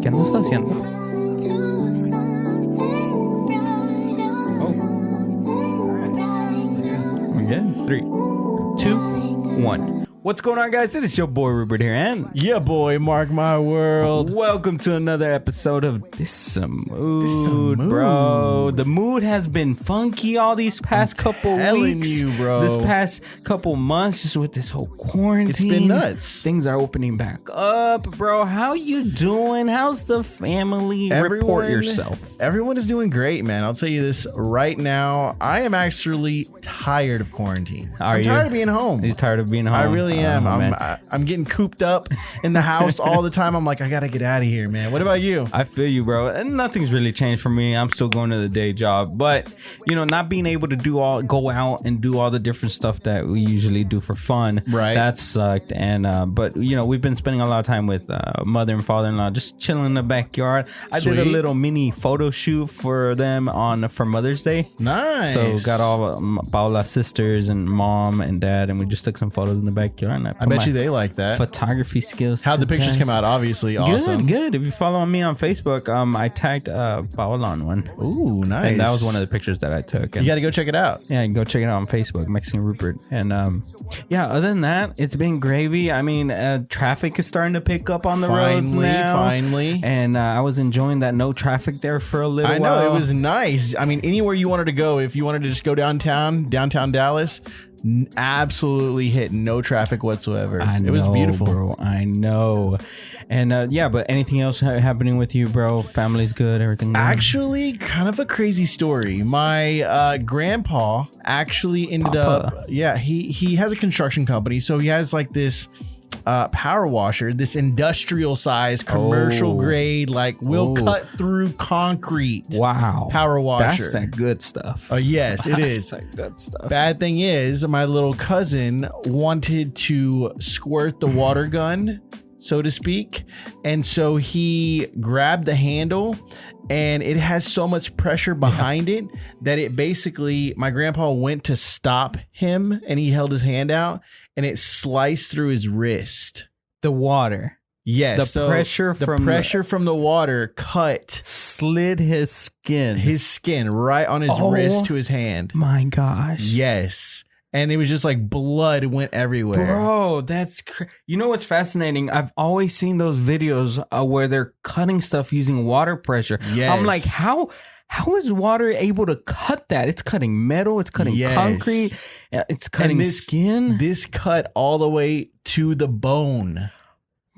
¿Qué andas haciendo? Oh. Again. 3, 2, 1. What's going on, guys? It is your boy Rupert here, and yeah, boy, Mark My World. Welcome to another episode of DisAMood, bro. The mood has been funky all these past couple weeks, bro. This past couple months, just with this whole quarantine. It's been nuts. Things are opening back up, bro. How you doing? How's the family? Report yourself. Everyone is doing great, man. I'll tell you this right now. I am actually tired of quarantine. I'm tired of being home. He's tired of being home. I really am. I'm getting cooped up in the house all the time. I'm like, I gotta get out of here, man. What about you? I feel you, bro. And nothing's really changed for me. I'm still going to the day job, but you know, not being able to go out and do all the different stuff that we usually do for fun, right? That sucked. And but you know, we've been spending a lot of time with mother and father-in-law, just chilling in the backyard. I did a little mini photo shoot for them for Mother's Day. Nice. So got all Paula's sisters and mom and dad, and we just took some photos in the backyard. And I bet you they like that. Photography skills. How'd the pictures come out? Obviously, awesome. Good. If you follow me on Facebook, I tagged Paola on one. Ooh, nice. And that was one of the pictures that I took. And you got to go check it out. Yeah, go check it out on Facebook, Mexican Rupert. And yeah, other than that, it's been gravy. I mean, traffic is starting to pick up on the roads now. Finally. And I was enjoying that no traffic there for a little while. I know, it was nice. I mean, anywhere you wanted to go, if you wanted to just go downtown Dallas, absolutely hit no traffic whatsoever. It was beautiful, bro. I know. And yeah, but anything else happening with you, bro? Family's good, everything good? Actually, kind of a crazy story. My grandpa actually ended up, yeah, he has a construction company, so he has like this power washer, this industrial size, commercial grade, like will cut through concrete. Wow. Power washer. That's that good stuff. Oh, yes, it is. That's that good stuff. Bad thing is, my little cousin wanted to squirt the water gun, so to speak. And so he grabbed the handle, and it has so much pressure behind it that it basically, my grandpa went to stop him, and he held his hand out, and it sliced through his wrist. The water. Yes. The pressure from the water slid his skin right on his wrist to his hand. My gosh. Yes. And it was just like blood went everywhere. Bro, that's you know what's fascinating? I've always seen those videos where they're cutting stuff using water pressure. Yes. I'm like, how is water able to cut that? It's cutting metal, it's cutting concrete, it's cutting skin. This cut all the way to the bone.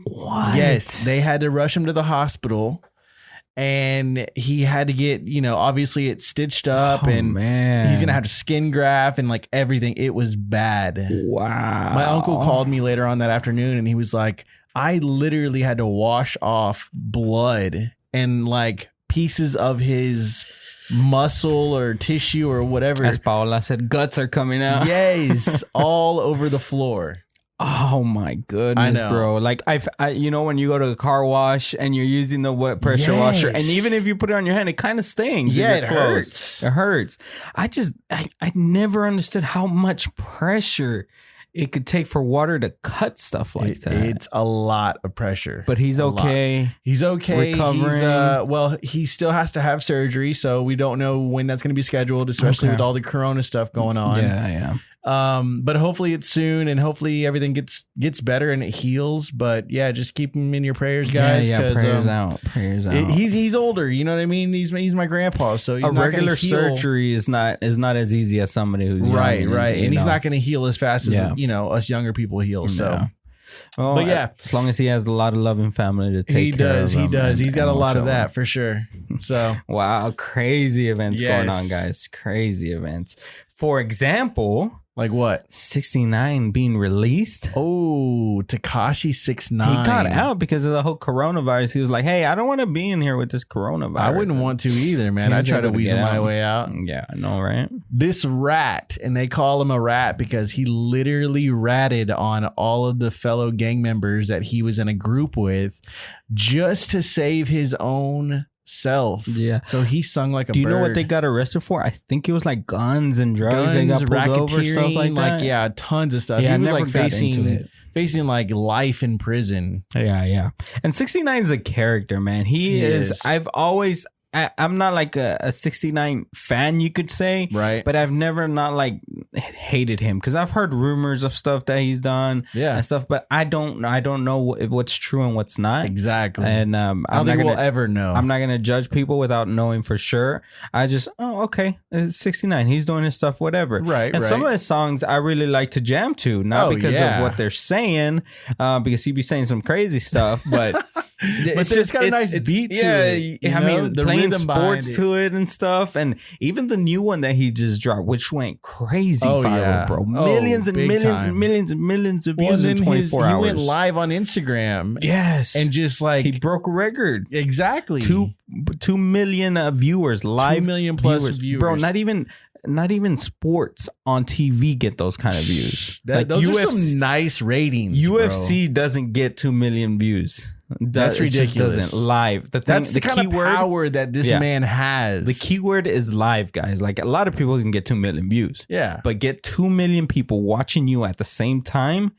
What? Yes, they had to rush him to the hospital, and he had to get, you know, obviously it's stitched up, and he's gonna have to skin graft and like everything. It was bad. Wow. My uncle called me later on that afternoon, and he was like, I literally had to wash off blood and like pieces of his muscle or tissue or whatever. As Paola said, guts are coming out. Yes, all over the floor. Oh my goodness, bro. Like I you know, when you go to a car wash and you're using the wet pressure washer, and even if you put it on your hand, it kind of stings. Yeah, it hurts. It hurts. I never understood how much pressure it could take for water to cut stuff like that. It's a lot of pressure. But he's okay. He's okay. Recovering. Well, he still has to have surgery, so we don't know when that's going to be scheduled, especially with all the corona stuff going on. Yeah. But hopefully it's soon, and hopefully everything gets better and it heals. But yeah, just keep him in your prayers, guys. Yeah, prayers out. He's older, you know what I mean? He's my grandpa, so he's a not regular surgery is not as easy as somebody who's right, young, and he's not going to heal as fast as you know us younger people heal. So. Well, but yeah, as long as he has a lot of loving family to take care of him. He does. He's got a lot of that for sure. So wow, crazy events going on, guys. Crazy events. For example, like what? 69 being released. Oh, Tekashi 6ix9ine. He got out because of the whole coronavirus. He was like, "Hey, I don't want to be in here with this coronavirus." I wouldn't want to either, man. I try to weasel my way out. Yeah, I know, right? This rat, and they call him a rat because he literally ratted on all of the fellow gang members that he was in a group with just to save his own self. Yeah. So he sung like a bird. Do you know what they got arrested for? I think it was like guns and drugs. They got pulled over, stuff like that. Yeah, tons of stuff. Yeah, he was I never like got into it. facing like life in prison. Yeah. And 69 is a character, man. He is. I've always. I'm not like a 69 fan, you could say, right? But I've never not like hated him because I've heard rumors of stuff that he's done, and stuff. But I don't know what's true and what's not exactly. And I don't think we'll ever know. I'm not gonna judge people without knowing for sure. I just okay, it's 69. He's doing his stuff, whatever. Right. And some of his songs I really like to jam to, not because of what they're saying, because he be saying some crazy stuff, but. It's got a nice beat to it. I mean, the playing sports to it and stuff, and even the new one that he just dropped, which went crazy viral, bro. Millions and millions and millions and millions of views in 24 hours. He went live on Instagram. Yes. And just like... He broke a record. Exactly. 2 million viewers, live 2 million plus viewers. Bro, not even sports on TV get those kind of views. Those are some nice ratings. UFC doesn't get 2 million views. That's ridiculous. It just doesn't live. That's the kind keyword, of power that this man has. The keyword is live, guys. Like a lot of people can get 2 million views. Yeah. But get 2 million people watching you at the same time.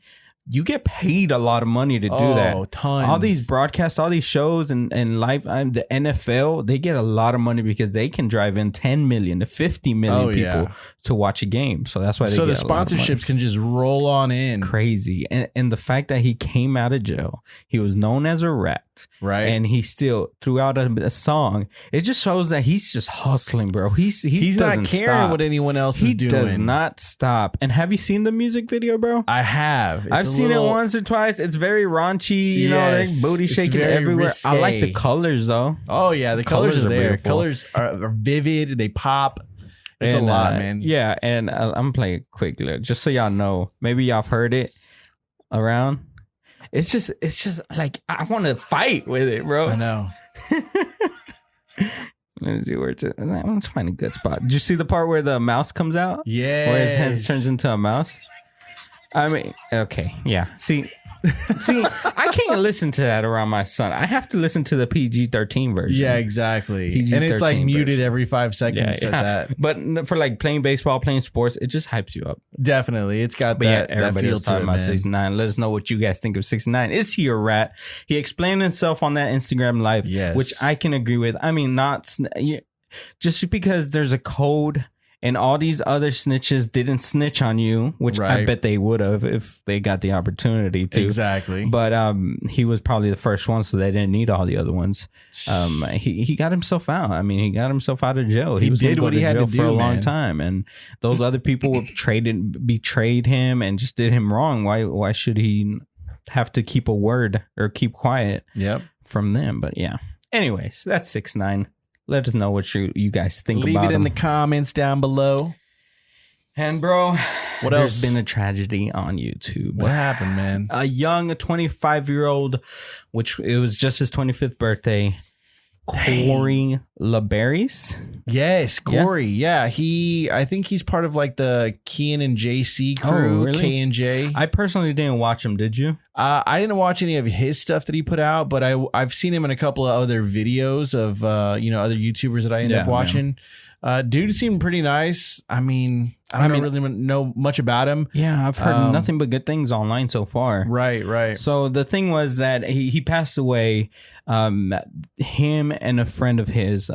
You get paid a lot of money to do that. Oh, tons. All these broadcasts, all these shows and live, the NFL, they get a lot of money because they can drive in 10 million to 50 million people to watch a game. So that's why they get the sponsorships can just roll on in. Crazy. And the fact that he came out of jail, he was known as a rat. Right. And he still, throughout a song, it just shows that he's just hustling, bro. He's not caring what anyone else is doing. He does not stop. And have you seen the music video, bro? I have. I've seen it once or twice. It's very raunchy, you know, like booty shaking everywhere. Risque. I like the colors, though. Oh, yeah. The colors are there. Beautiful. Colors are vivid. They pop. It's a lot, man. Yeah. And I'm going to play a quick look just so y'all know. Maybe y'all have heard it around. It's just like I want to fight with it, bro. I know. Let me see where it's at. Let's find a good spot. Did you see the part where the mouse comes out? Yeah. Where his head turns into a mouse? I mean, okay. Yeah. See, I can't listen to that around my son. I have to listen to the PG-13 version. Yeah, exactly. PG-13 and it's like muted every 5 seconds. Yeah. That. But for like playing baseball, playing sports, it just hypes you up. Definitely. It's got that everybody feel was talking about 69. Let us know what you guys think of 69. Is he a rat? He explained himself on that Instagram live, which I can agree with. I mean, just because there's a code and all these other snitches didn't snitch on you, which I bet they would have if they got the opportunity to. Exactly. But he was probably the first one, so they didn't need all the other ones. He got himself out. I mean, he got himself out of jail. He was did what he had to do for a long time, and those other people betrayed him and just did him wrong. Why should he have to keep a word or keep quiet? From them. But yeah. Anyways, that's 6ix9ine. Let us know what you guys think about it. Leave it in the comments down below. And bro, what else? There's been a tragedy on YouTube. What happened, man? A 25-year-old, which it was just his 25th birthday, Corey LaBerries. Yes, Corey. Yeah, I think he's part of like the Kian and JC crew. Really? K&J. I personally didn't watch him. Did you? I didn't watch any of his stuff that he put out, but I've seen him in a couple of other videos of other YouTubers that I end up watching. Dude seemed pretty nice. I mean, I don't really know much about him. Yeah, I've heard nothing but good things online so far. Right. So the thing was that he passed away. Him and a friend of his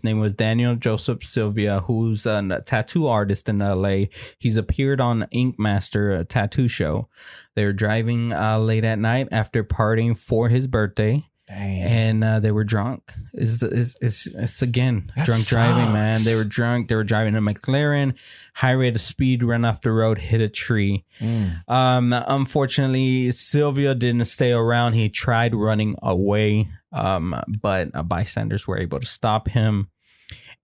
name was Daniel Joseph Sylvia, who's a tattoo artist in LA. He's appeared on Ink Master, a tattoo show. They were driving late at night after partying for his birthday. Dang. And they were drunk. It's again that drunk sucks. Driving, man. They were drunk. They were driving a McLaren, high rate of speed, ran off the road, hit a tree. Unfortunately, Sylvia didn't stay around. He tried running away, but bystanders were able to stop him.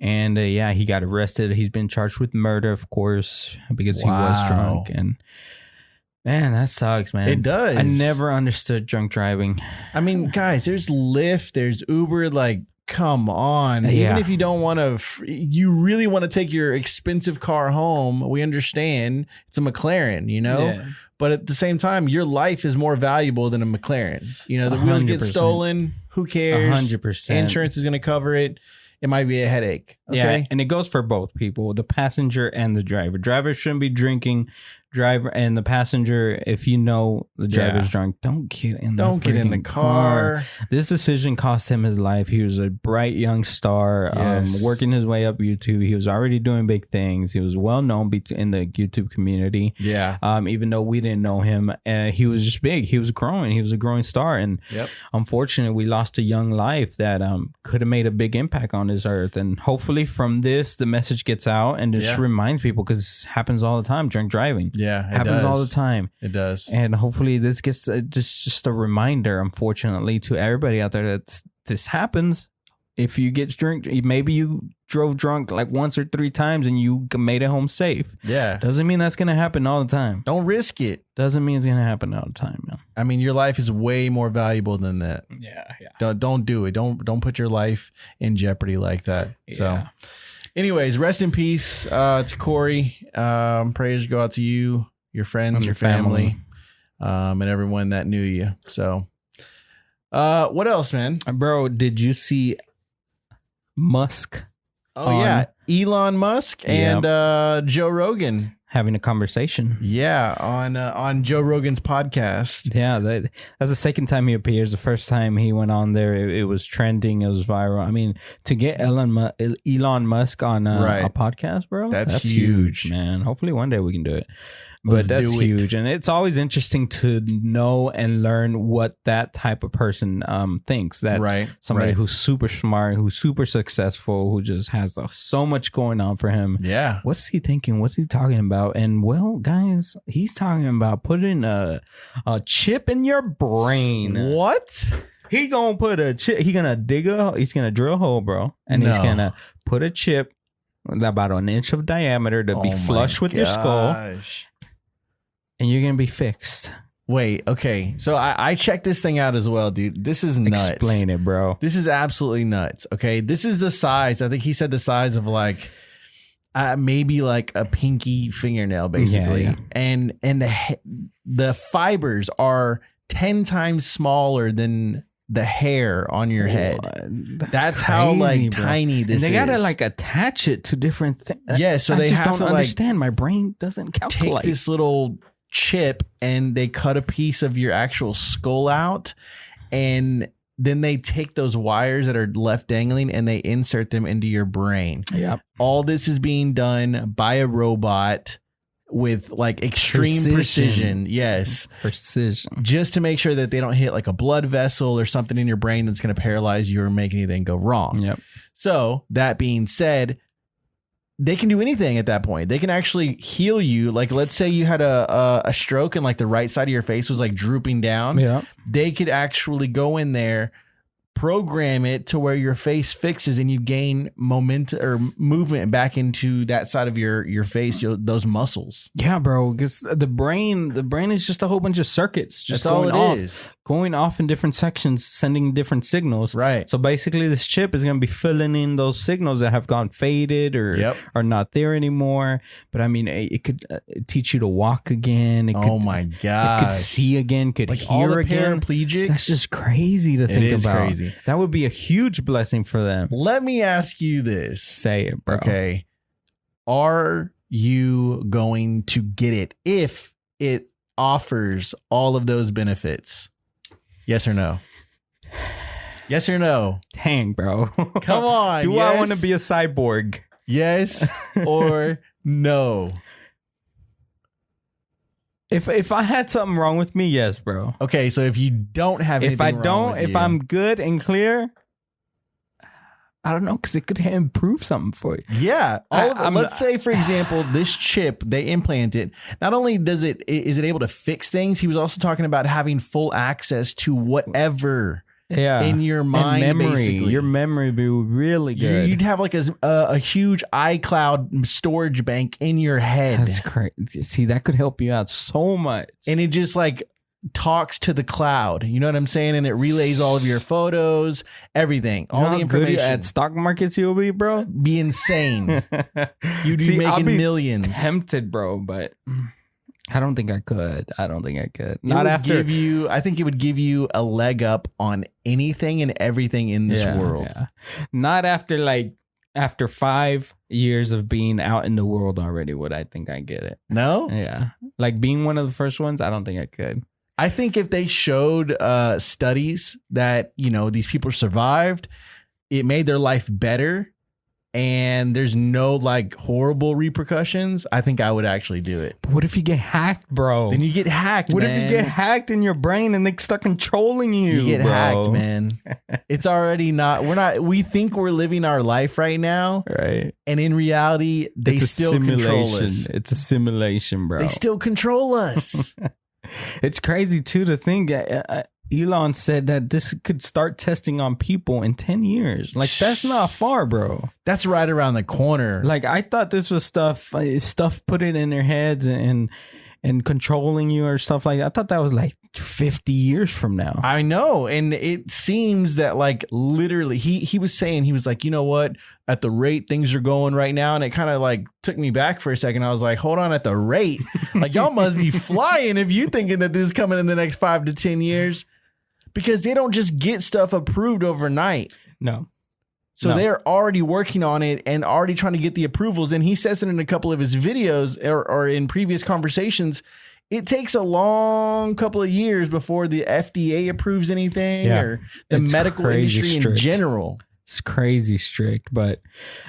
And he got arrested. He's been charged with murder, of course, because he was drunk. And man, that sucks, man. It does. I never understood drunk driving. I mean, guys, there's Lyft, there's Uber. Like, come on. Even if you don't want to, you really want to take your expensive car home. We understand it's a McLaren, But at the same time, your life is more valuable than a McLaren. The wheels 100%. Get stolen. Who cares? 100%. Insurance is going to cover it. It might be a headache. Okay? Yeah, and it goes for both people, the passenger and the driver. Driver shouldn't be drinking. Driver and the passenger, if you know the driver's drunk, don't get in the car. This decision cost him his life. He was a bright young star, working his way up YouTube. He was already doing big things. He was well known in the YouTube community. Yeah. Even though we didn't know him, he was just big. He was growing. He was a growing star. And unfortunately, we lost a young life that could have made a big impact on this earth. And hopefully from this, the message gets out and just reminds people, because it happens all the time, drunk driving. Yeah, it happens all the time. It does. And hopefully this gets just a reminder, unfortunately, to everybody out there that this happens. If you get drunk, maybe you drove drunk like once or 3 times and you made it home safe. Yeah. Doesn't mean that's going to happen all the time. Don't risk it. Doesn't mean it's going to happen all the time, man. I mean, your life is way more valuable than that. Yeah. Don't do it. Don't put your life in jeopardy like that. Yeah. So anyways, rest in peace to Corey. Prayers go out to you, your friends, your family, and everyone that knew you. So, what else, man? Bro, did you see Musk? Oh, yeah. Elon Musk and Joe Rogan having a conversation. Yeah, on Joe Rogan's podcast. Yeah, that's the second time he appears. The first time he went on there, it was trending. It was viral. I mean, to get Elon Musk on a podcast, bro, that's huge, man. Hopefully one day we can do it. But that's huge. And it's always interesting to know and learn what that type of person thinks. That somebody who's super smart, who's super successful, who just has so much going on for him. Yeah. What's he thinking? What's he talking about? And well, guys, he's talking about putting a chip in your brain. What? He gonna put a chip. He's gonna drill a hole, bro. And he's gonna put a chip about an inch of diameter to be flush with your skull. And you're going to be fixed. Wait, okay. So I checked this thing out as well, dude. This is nuts. Explain it, bro. This is absolutely nuts. Okay. This is the size. I think he said the size of like maybe like a pinky fingernail, basically. Yeah. And the fibers are 10 times smaller than the hair on your head. That's crazy, how like tiny this is. And they gotta like attach it to different things. Yeah, so they have to understand. My brain doesn't calculate. Take this little chip and they cut a piece of your actual skull out, and then they take those wires that are left dangling and they insert them into your brain. Yep. All this is being done by a robot with like extreme precision. Yes. Precision. Just to make sure that they don't hit like a blood vessel or something in your brain that's going to paralyze you or make anything go wrong. Yep. So that being said, they can do anything at that point. They can actually heal you. Like, let's say you had a stroke and like the right side of your face was like drooping down. Yeah. They could actually go in there, program it to where your face fixes and you gain momentum or movement back into that side of your face, those muscles. Yeah, bro. Because the brain is just a whole bunch of circuits just That's going all off. it is. Going off in different sections, sending different signals. Right. So basically, this chip is going to be filling in those signals that have gone faded or are not there anymore. But I mean, it could teach you to walk again. My God. It could see again, could like hear all the again. Paraplegics. That's just crazy to think about. It is crazy. That would be a huge blessing for them. Let me ask you this. Say it, bro. Okay. Are you going to get it if it offers all of those benefits? Yes or no? Yes or no? Dang, bro. Come on. Do I want to be a cyborg? Yes or no? If I had something wrong with me, yes, bro. Okay, so if you don't have anything wrong with you, I'm good and clear, I don't know, because it could improve something for you. Yeah. Let's say, for example, this chip, they implant it. Not only is it able to fix things, he was also talking about having full access to whatever in your mind, and memory. Basically. Your memory would be really good. You'd have like a huge iCloud storage bank in your head. That's crazy. See, that could help you out so much. And it just like talks to the cloud, you know what I'm saying, and it relays all of your photos, everything, all the information. Good at stock markets you'll be, bro. Be insane. You'd be making millions. Tempted, bro, but I don't think I could. Not after I think it would give you a leg up on anything and everything in this world. Yeah. Not after 5 years of being out in the world already would I think I get it. No? Yeah. Like being one of the first ones, I don't think I could. I think if they showed studies that, these people survived, it made their life better, and there's no like horrible repercussions, I think I would actually do it. But what if you get hacked, bro? Then you get hacked, What if you get hacked in your brain and they start controlling you? You get hacked, man. It's already we think we're living our life right now. Right. And in reality, they still control us. It's a simulation, bro. They still control us. It's crazy too to think Elon said that this could start testing on people in 10 years. Like, that's not far, bro. That's right around the corner. Like, I thought this was stuff put it in their heads and controlling you or stuff like that. I thought that was like 50 years from now. I know. And it seems that like literally he was saying, he was like, you know what, at the rate things are going right now. And it kind of like took me back for a second. I was like, hold on, at the rate, like y'all must be flying if you thinking that this is coming in the next 5 to 10 years. Because they don't just get stuff approved overnight. No. So they're already working on it and already trying to get the approvals. And he says it in a couple of his videos or in previous conversations. It takes a long couple of years before the FDA approves anything or the medical industry in general. It's crazy strict, but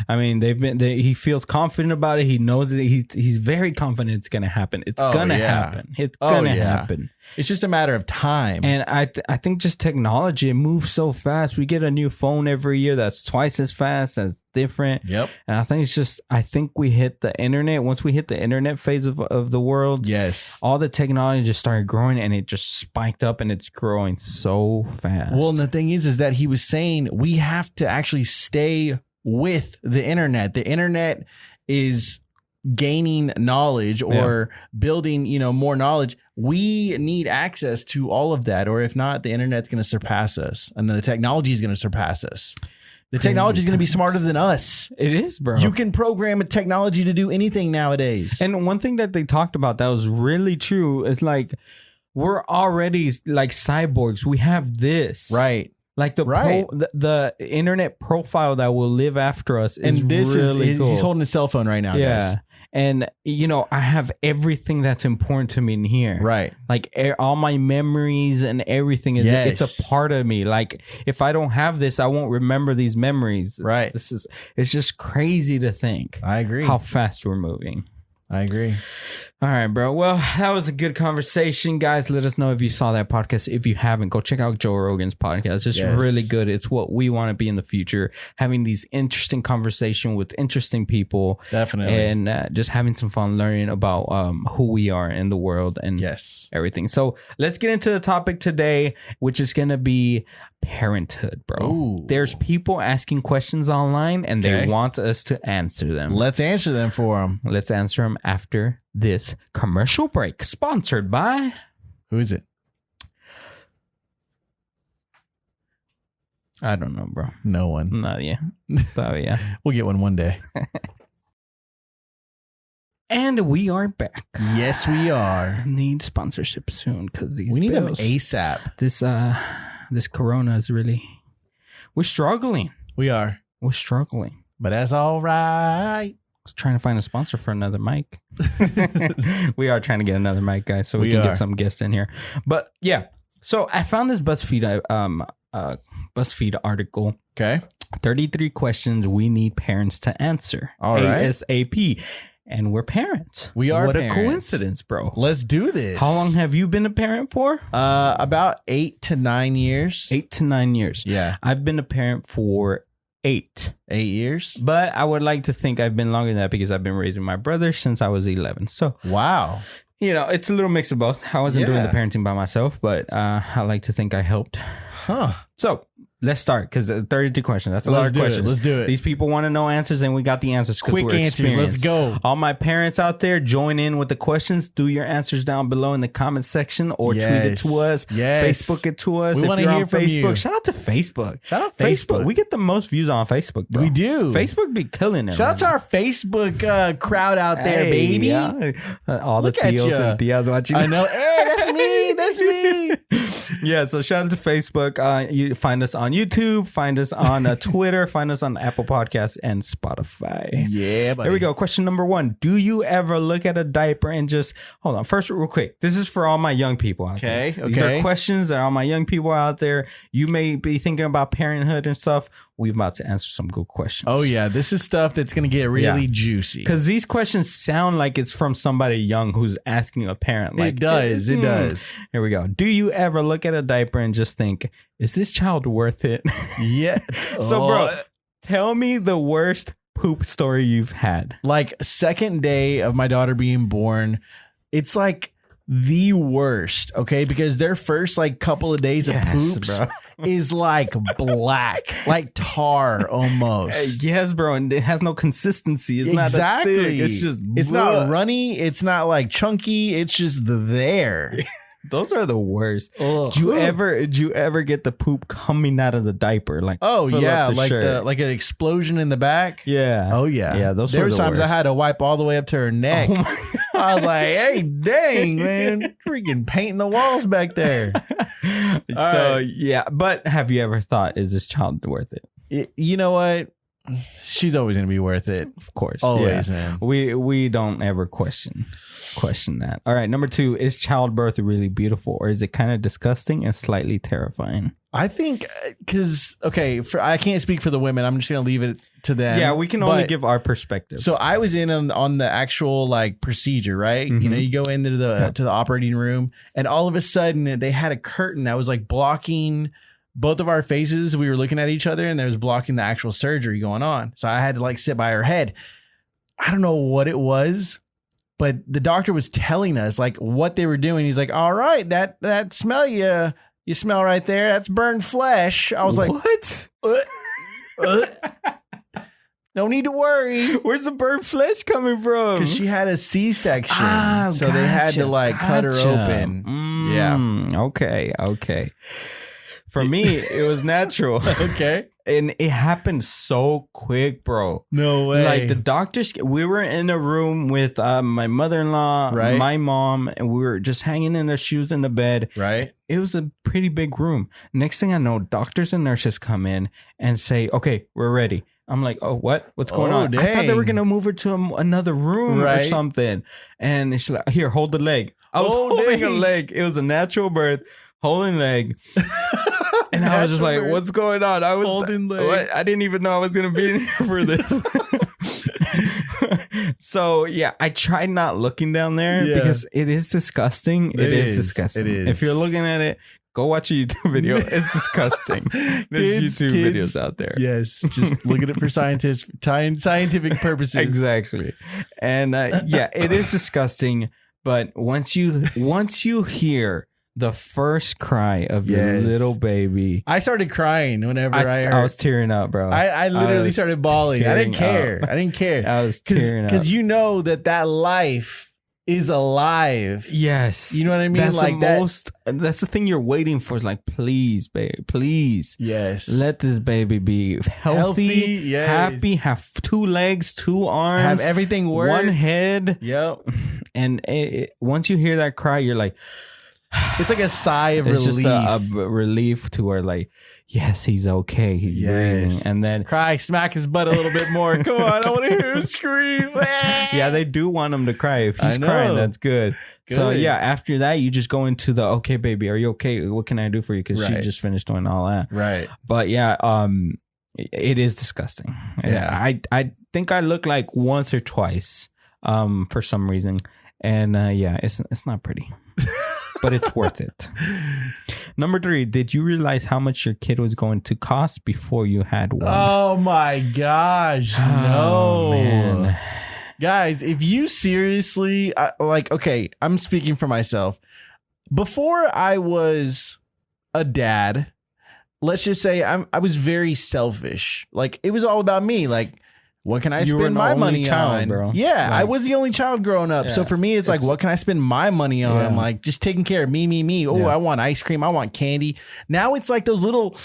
I mean, he feels confident about it. He knows that he's very confident it's going to happen. It's going to happen. It's going to happen. It's just a matter of time. And I think just technology, it moves so fast. We get a new phone every year that's twice as fast, as different. Yep. And I think we hit the internet. Once we hit the internet phase of the world, yes, all the technology just started growing and it just spiked up and it's growing so fast. Well, and the thing is that he was saying we have to actually stay with the internet. The internet is gaining knowledge or building, more knowledge. We need access to all of that, or if not, the internet's going to surpass us, and the technology is going to surpass us. The technology is going to be smarter than us. It is, bro. You can program a technology to do anything nowadays. And one thing that they talked about that was really true is like we're already like cyborgs. We have this, right? Like the internet profile that will live after us is really cool. He's holding his cell phone right now. Yeah. Guys. And, I have everything that's important to me in here. Right. Like all my memories and everything it's a part of me. Like if I don't have this, I won't remember these memories. Right. It's just crazy to think. I agree. How fast we're moving. I agree. All right, bro. Well, that was a good conversation, guys. Let us know if you saw that podcast. If you haven't, go check out Joe Rogan's podcast. It's really good. It's what we want to be in the future, having these interesting conversations with interesting people. Definitely. And just having some fun learning about who we are in the world and everything. So let's get into the topic today, which is going to be parenthood, bro. Ooh. There's people asking questions online and they want us to answer them. Let's answer them for them. Let's answer them after this commercial break, sponsored by... Who is it? I don't know, bro. No one. Not yet. Oh, yeah. We'll get one day. And we are back. Yes, we are. Need sponsorship soon because these we need bills, them ASAP. This corona is really... We're struggling. We are. We're struggling. But that's all right. I was trying to find a sponsor for another mic. We are trying to get another mic, guys, so we can get some guests in here. But yeah, so I found this BuzzFeed article. Okay. 33 questions we need parents to answer. All right. ASAP. And we're parents. We are parents. What a parents. coincidence, bro. Let's do this. How long have you been a parent for? About 8 to 9 years. 8 to 9 years. Yeah. I've been a parent for 8. 8 years? But I would like to think I've been longer than that because I've been raising my brother since I was 11. So, wow. It's a little mix of both. I wasn't doing the parenting by myself, but I like to think I helped Huh. So let's start because 32 questions. That's a lot of questions. Let's do it. These people want to know answers, and we got the answers. Quick answers. Let's go. All my parents out there, join in with the questions. Do your answers down below in the comment section, or tweet it to us. Facebook it to us. We want to hear from you. Shout out to Facebook. Shout out Facebook. We get the most views on Facebook, bro. We do. Facebook be killing it. Shout out to our Facebook crowd out there, baby. Yeah. All the Theos and Theas watching. I know. Hey, that's me. That's me. Yeah, so shout out to Facebook. You find us on YouTube, find us on Twitter, find us on Apple Podcasts and Spotify. Yeah, buddy. Here we go. Question number 1. Do you ever look at a diaper and just hold on? First, real quick. This is for all my young people out there. Okay. These are questions that all my young people out there. You may be thinking about parenthood and stuff. We're about to answer some good questions. Oh, yeah. This is stuff that's going to get really juicy. Because these questions sound like it's from somebody young who's asking a parent. Like, it does. It does. Here we go. Do you ever look at a diaper and just think, is this child worth it? Yeah. So, bro, tell me the worst poop story you've had. Like, second day of my daughter being born, it's like the worst, okay? Because their first like couple of days of poops, bro, is like black, like tar almost. Yes, bro, and it has no consistency. It's exactly. Not thick. It's just it's not runny. It's not like chunky. It's just there. Those are the worst. Did you ever get the poop coming out of the diaper? Like, oh yeah, like like an explosion in the back. Yeah. Oh yeah. Yeah. Those there were were times worst. I had to wipe all the way up to her neck. Oh I was like, hey, dang, man, freaking painting the walls back there. Yeah, but have you ever thought, is this child worth it? You know what? She's always gonna be worth it. Of course. Always, man. We don't ever question that. All right, number 2, is childbirth really beautiful, or is it kind of disgusting and slightly terrifying? I think because I can't speak for the women. I'm just gonna leave it to them. Yeah, we can only give our perspective. So I was in on the actual like procedure, right? Mm-hmm. You know, you go into the to the operating room, and all of a sudden they had a curtain that was like blocking both of our faces. We were looking at each other, and there was blocking the actual surgery going on. So I had to like sit by her head. I don't know what it was, but the doctor was telling us like what they were doing. He's like, "All right, that smell you smell right there. That's burned flesh." I was like, "What? No need to worry." Where's the burnt flesh coming from? Because she had a C-section, so they had to like cut her open. Yeah. Okay. For me, it was natural. Okay. And it happened so quick, bro. No way. Like the doctors, we were in a room with my mother-in-law, my mom, and we were just hanging in their shoes in the bed. Right. It was a pretty big room. Next thing I know, doctors and nurses come in and say, "Okay, we're ready." I'm like, "Oh, what? What's going on?" Dang. I thought they were going to move her to another room or something. And she's like, "Here, hold the leg." I was holding a leg. It was a natural birth. Holding leg. And I was just like, what's going on? I was holding leg. I didn't even know I was going to be in here for this. So, yeah, I tried not looking down there because it is disgusting. It is disgusting. It is. If you're looking at it, go watch a YouTube video. It's disgusting. There's YouTube videos out there. Yes. Just look at it for scientific purposes. Exactly. And it is disgusting. But once you hear the first cry of your little baby, I started crying whenever I heard. I was tearing up, bro. I literally started bawling. I didn't care. I was tearing up. Because you know that life is alive. Yes. You know what I mean? That's like that's the thing you're waiting for. Is like, please, babe, please. Yes. Let this baby be healthy, happy, have 2 legs, 2 arms. Have everything work. 1 head. Yep. And once you hear that cry, you're like, it's like a sigh of relief. It's just a relief to where like, yes, he's okay. He's breathing. And then cry, smack his butt a little bit more. Come on, I want to hear him scream. Yeah, they do want him to cry. If he's crying, that's good. So yeah, after that, you just go into the, okay, baby, are you okay? What can I do for you? Because she just finished doing all that. Right. But yeah, it is disgusting. Yeah. I think I looked like once or twice for some reason. And it's not pretty. But it's worth it. Number 3, did you realize how much your kid was going to cost before you had one? Oh my gosh. No. Man. Guys, if you seriously, I'm speaking for myself. Before I was a dad, let's just say I was very selfish. Like it was all about me. Like, what can I You were spend the my only money child, on? bro. Yeah, Like- I was the only child growing up. So Yeah. for me, it's like, what can I spend my money on? Yeah. Like just taking care of me. Oh, Yeah. I want ice cream. I want candy. Now it's like those little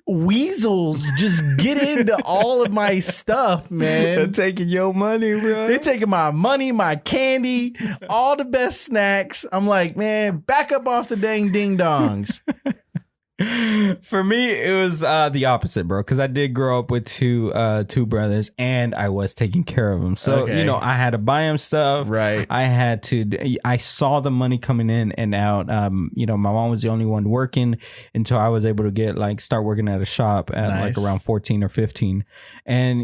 weasels just get into all of my stuff, man. They're taking your money, bro. They're taking my money, my candy, all the best snacks. I'm like, man, back up off the dang ding dongs. For me, it was the opposite, bro. Because I did grow up with two brothers, and I was taking care of them. So Okay. I had to buy them stuff. Right. I saw the money coming in and out. My mom was the only one working until I was able to start working at a shop at Nice. around 14 or 15. And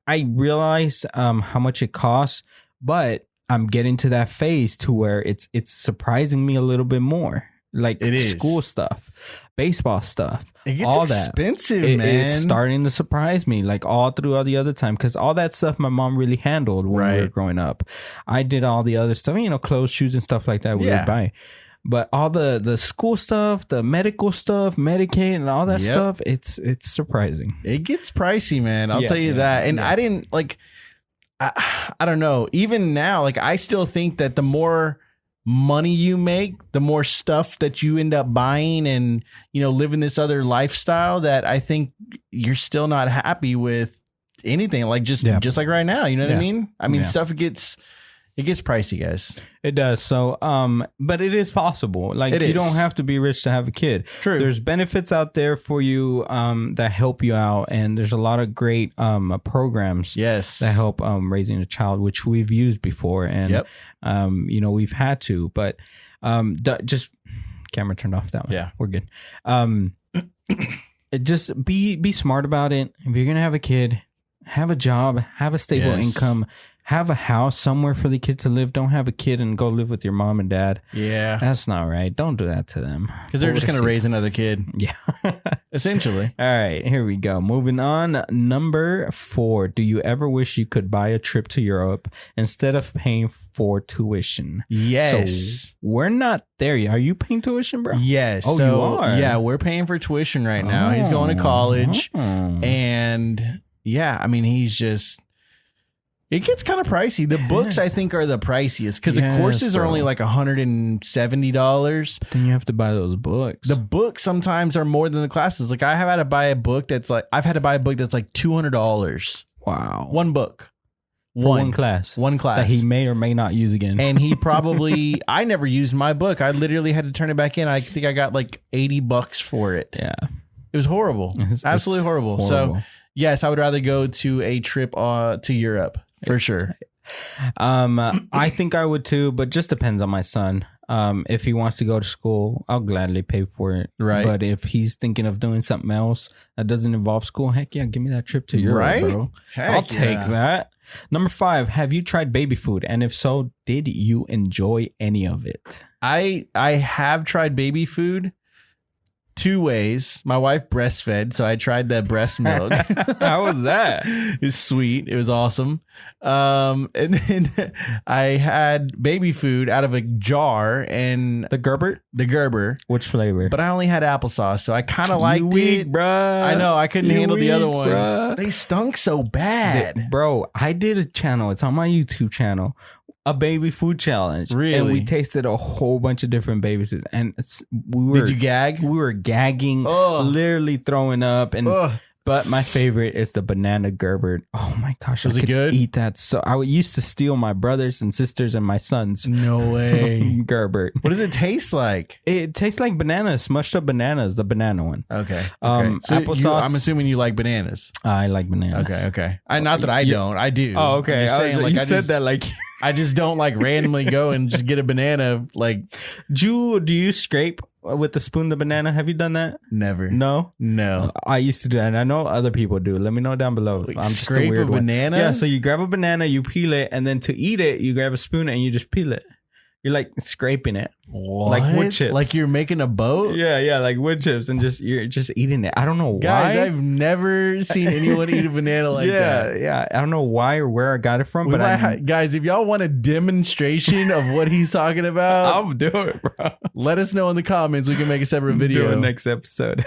I realized how much it costs, but I'm getting to that phase to where it's surprising me a little bit more. Like It is. school stuff, baseball stuff, It gets all expensive, that. man. It's starting to surprise me, like all throughout the other time, because all that stuff my mom really handled when we were Right. growing up. I did all the other stuff, clothes, shoes, and stuff like that we Yeah. would buy. But all the school stuff, the medical stuff, Medicaid, and all that Yep. stuff, it's surprising. It gets pricey, man. I'll Yeah, tell you yeah, that. And yeah. I didn't I don't know. Even now, I still think that the more money you make, the more stuff that you end up buying and, living this other lifestyle, that I think you're still not happy with anything. Like just like right now, you know what I Yeah. mean? I mean, Yeah. stuff it gets pricey, guys. It does. So, but it is possible. Like It you is. don't have to be rich to have a kid. True. There's benefits out there for you that help you out, and there's a lot of great programs Yes. that help raising a child, which we've used before, and Yep. we've had to. But just camera turned off that one. Yeah. we're good. Just be smart about it. If you're gonna have a kid, have a job, have a stable Yes. income. Have a house somewhere for the kid to live. Don't have a kid and go live with your mom and dad. Yeah. That's not right. Don't do that to them. Because they're just going to raise another kid, Yeah. essentially. All right. Here we go. Moving on. Number 4. Do you ever wish you could buy a trip to Europe instead of paying for tuition? Yes. So we're not there yet. Are you paying tuition, bro? Yes. Oh, so, you are? Yeah, we're paying for tuition right now. He's going to college. Oh. And yeah, I mean, it gets kind of pricey. The books, I think, are the priciest because the Yes, courses are bro. only like $170. Then you have to buy those books. The books sometimes are more than the classes. Like I've had to buy a book that's like $200. wow. One book. For one class. One class. That he may or may not use again. And he probably, I never used my book. I literally had to turn it back in. I think I got like $80 for it. yeah. It was horrible. It's Absolutely horrible. So yes, I would rather go to a trip to Europe for sure. I think I would too, but just depends on my son. If he wants to go to school, I'll gladly pay for it. Right. But if he's thinking of doing something else that doesn't involve school, heck yeah, give me that trip to Europe, Right? bro. Heck I'll take yeah. that. Number 5, have you tried baby food? And if so, did you enjoy any of it? I have tried baby food 2 ways. My wife breastfed, so I tried the breast milk. How was that? It was sweet. It was awesome. And then I had baby food out of a jar and The Gerber? the Gerber, Which flavor? but I only had applesauce, so I kind of liked you weak, it. bruh. I know I couldn't You handle the other weak, ones. bruh. They stunk so bad. Bro, I did a channel. It's on my YouTube channel. A baby food challenge. And Really? we tasted a whole bunch of different baby foods. And Did you gag? We were gagging, Ugh. literally throwing up. And Ugh. but my favorite is the banana Gerber. Oh my gosh. Was I it could good? eat that. So I used to steal my brothers and sisters and my sons No way. Gerber. What does it taste like? It tastes like bananas, smushed up bananas, the banana one. Okay. Applesauce. I'm assuming you like bananas. I like bananas. Okay. Not that I don't. I do. Oh, okay. I'm just saying, like, you I said just, that like... I just don't like randomly go and just get a banana. Like Do you scrape with the spoon the banana? Have you done that? never. No? No. I used to do that, and I know other people do. Let me know down below. Like, I'm just a scrape weird a one. banana? Yeah, so you grab a banana, you peel it, and then to eat it, you grab a spoon and you just peel it. you're like scraping it. What? Like wood chips. Like you're making a boat? Yeah, like wood chips, and you're just eating it. I don't know why. Guys, I've never seen anyone eat a banana like that. Yeah. I don't know why or where I got it from, guys, if y'all want a demonstration of what he's talking about, I'll do it, bro. Let us know in the comments. We can make a separate video. Do it next episode.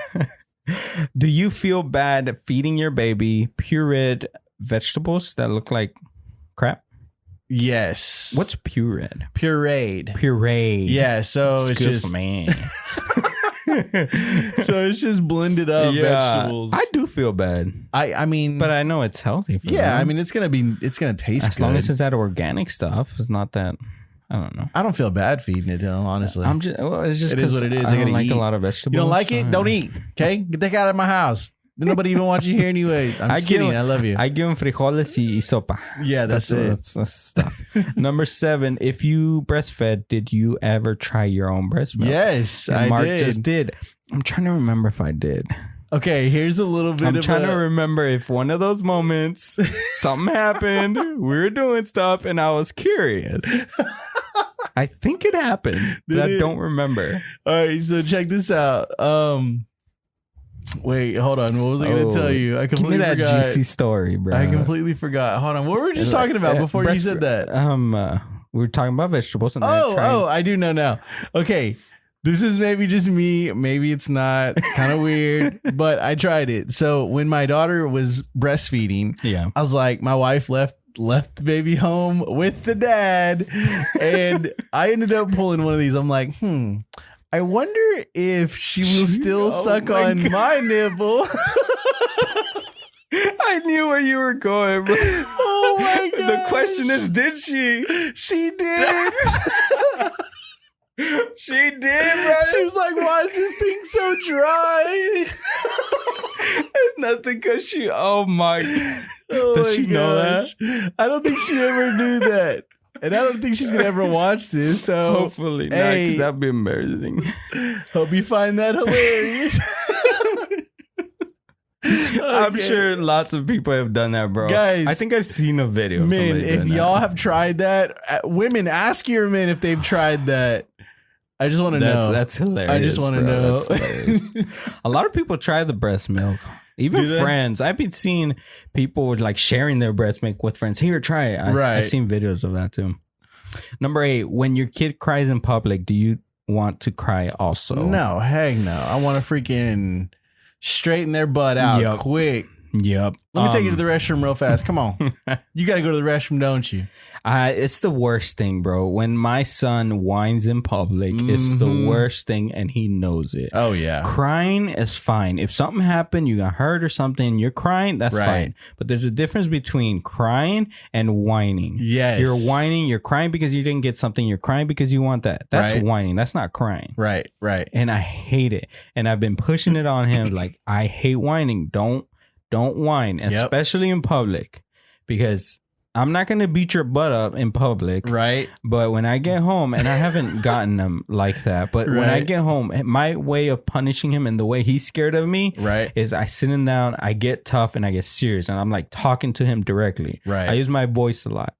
Do you feel bad feeding your baby pureed vegetables that look like crap? Yes. What's pureed? Pureed. Yeah, so it's just man. So it's just blended up vegetables. I do feel bad. I mean, but I know it's healthy for them. I mean it's gonna taste as good. long as it's that organic stuff. It's not that. I don't know. I don't feel bad feeding it to them, honestly. It's just it is what it is. I don't like a lot of vegetables. You don't like it? Don't eat. Okay, get the heck out of my house. Nobody even wants you here anyway. I'm kidding. I love you. I give them frijoles y sopa. Yeah, that's it. That's stuff. Number 7. If you breastfed, did you ever try your own breast milk? Yes, Mark just did. I'm trying to remember if I did. Okay, here's a little bit I'm trying to remember if one of those moments something happened. We were doing stuff and I was curious. I think it happened, but I don't remember. All right, so check this out. Wait, hold on. What was I going to tell you? I completely forgot. Give me that juicy story, bro. I completely forgot. Hold on. What were we just talking about before you said that? We were talking about vegetables. And I do know now. Okay. This is maybe just me. Maybe it's not. Kind of weird, but I tried it. So when my daughter was breastfeeding, I was like, my wife left the baby home with the dad, and I ended up pulling one of these. I'm like, I wonder if she will still suck on my nipple. I knew where you were going, bro. Oh my god! The question is, did she? She did. She did, bro. She was like, why is this thing so dry? It's nothing because she, oh my. Does she know that? I don't think she ever knew that. And I don't think she's going to ever watch this. So hopefully not, because that'd be embarrassing. Hope you find that hilarious. I'm sure lots of people have done that, bro. Guys, I think I've seen a video. Men, if y'all have tried that, women, ask your men if they've tried that. I just want to know. That's hilarious. I just want to know. A lot of people try the breast milk. Even friends. I've been seeing people like sharing their breast milk with friends. Here, try it. I've seen videos of that too. Number 8, when your kid cries in public, do you want to cry also? No, heck no. I want to freaking straighten their butt out quick. Yep. Let me take you to the restroom real fast. Come on. You got to go to the restroom, don't you? It's the worst thing, bro. When my son whines in public, it's the worst thing, and he knows it. Oh, yeah. Crying is fine. If something happened, you got hurt or something, you're crying, that's fine. But there's a difference between crying and whining. Yes. You're whining, you're crying because you didn't get something, you're crying because you want that. That's whining. That's not crying. Right. And I hate it. And I've been pushing it on him, like, I hate whining. Don't whine, especially in public, because I'm not going to beat your butt up in public. Right. But when I get home, and I haven't gotten them like that, but when I get home, my way of punishing him and the way he's scared of me is I sit him down, I get tough, and I get serious. And I'm like talking to him directly. Right. I use my voice a lot.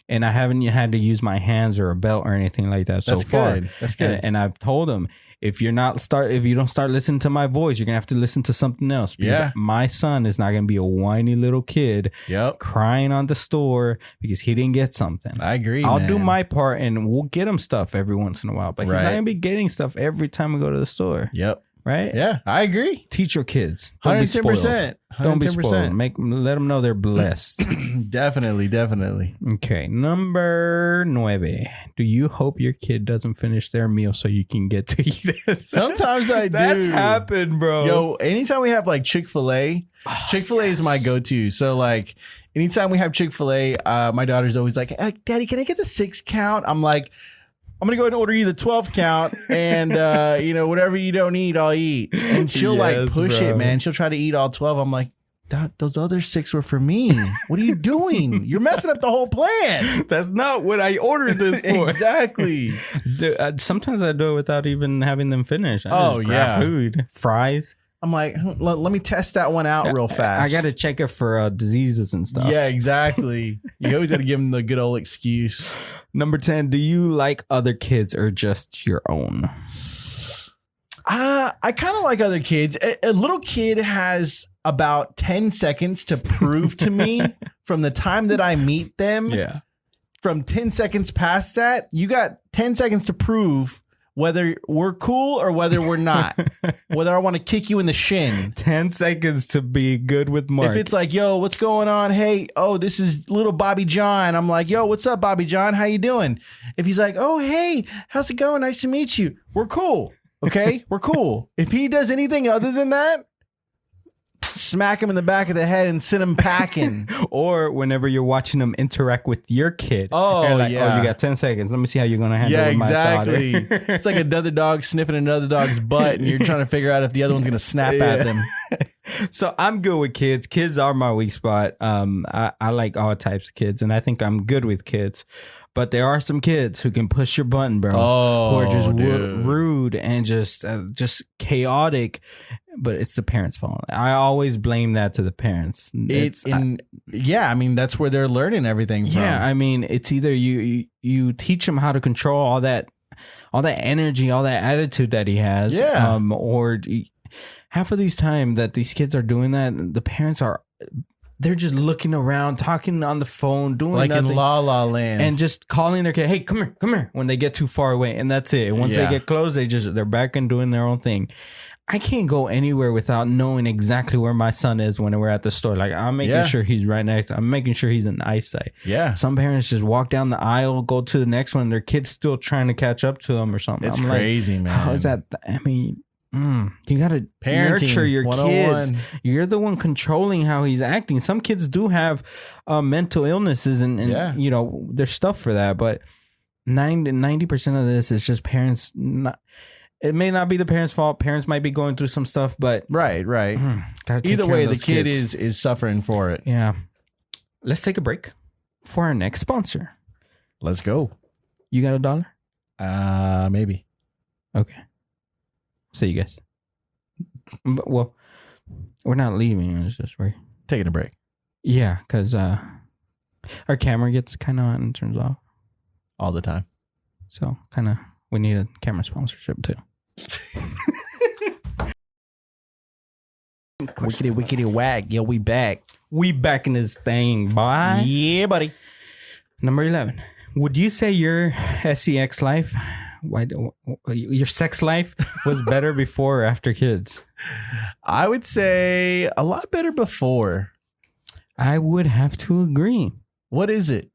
And I haven't had to use my hands or a belt or anything like that so far. That's good. And I've told him, if you don't start listening to my voice, you're gonna have to listen to something else. Because my son is not gonna be a whiny little kid crying on the store because he didn't get something. I agree. I'll do my part and we'll get him stuff every once in a while, but he's not gonna be getting stuff every time we go to the store. Yep. Right? Yeah, I agree. Teach your kids. 110%. Don't be spoiled. Let them know they're blessed. Definitely. Okay. Number 9. Do you hope your kid doesn't finish their meal so you can get to eat it? Sometimes I do. That's happened, bro. Yo, anytime we have like Chick-fil-A is my go-to. So like anytime we have Chick-fil-A, my daughter's always like, Daddy, can I get the 6 count? I'm like, I'm going to go ahead and order you the 12 count and, whatever you don't eat, I'll eat. And she'll like push it, man. She'll try to eat all 12. I'm like, those other 6 were for me. What are you doing? You're messing up the whole plan. That's not what I ordered this for. Exactly. Sometimes I do it without even having them finish. I just grab food, fries. I'm like, let me test that one out real fast. I got to check it for diseases and stuff. Yeah, exactly. You always got to give them the good old excuse. Number 10, do you like other kids or just your own? I kind of like other kids. A little kid has about 10 seconds to prove to me from the time that I meet them. Yeah. From 10 seconds past that, you got 10 seconds to prove whether we're cool or whether we're not. Whether I want to kick you in the shin. 10 seconds to be good with Mark. If it's like, yo, what's going on? Hey, this is little Bobby John. I'm like, yo, what's up, Bobby John? How you doing? If he's like, oh, hey, how's it going? Nice to meet you. We're cool. Okay? We're cool. If he does anything other than that, smack him in the back of the head and send him packing. Or whenever you're watching them interact with your kid. Oh, like, yeah. Oh, you got 10 seconds. Let me see how you're going to handle it with exactly. my daughter. It's like another dog sniffing another dog's butt, and you're trying to figure out if the other one's going to snap at them. So I'm good with kids. Kids are my weak spot. I like all types of kids, and I think I'm good with kids. But there are some kids who can push your button, bro. Oh, who are just dude. rude and just chaotic. But it's the parents' fault. I always blame that to the parents. I mean, that's where they're learning everything from. Yeah, I mean, it's either you teach them how to control all that energy, all that attitude that he has. Yeah. Or half of these time that these kids are doing that, the parents they're just looking around, talking on the phone, doing like nothing. in La La Land, and just calling their kid, "Hey, come here!" When they get too far away, and that's it. Once they get close, they're back and doing their own thing. I can't go anywhere without knowing exactly where my son is when we're at the store. Like, I'm making sure he's right next. I'm making sure he's in eyesight. Yeah. Some parents just walk down the aisle, go to the next one. Their kid's still trying to catch up to them or something. It's I'm crazy, like, man. How is that? I mean, you got to nurture your 101. kids. You're the one controlling how he's acting. Some kids do have mental illnesses and you know, there's stuff for that. But 90% of this is just parents not. It may not be the parents' fault. Parents might be going through some stuff, but right. Either way, the kid is suffering for it. Yeah. Let's take a break for our next sponsor. Let's go. You got $1? Maybe. Okay. See you guys. But, well, we're not leaving. It's just we're taking a break. Yeah, because our camera gets kind of on and turns off all the time. So kind of we need a camera sponsorship too. Wickety whack. Yo, we back. We back in this thing, boy. Yeah, buddy. Number 11. Would you say your sex life, your sex life was better before or after kids? I would say a lot better before. I would have to agree. What is it?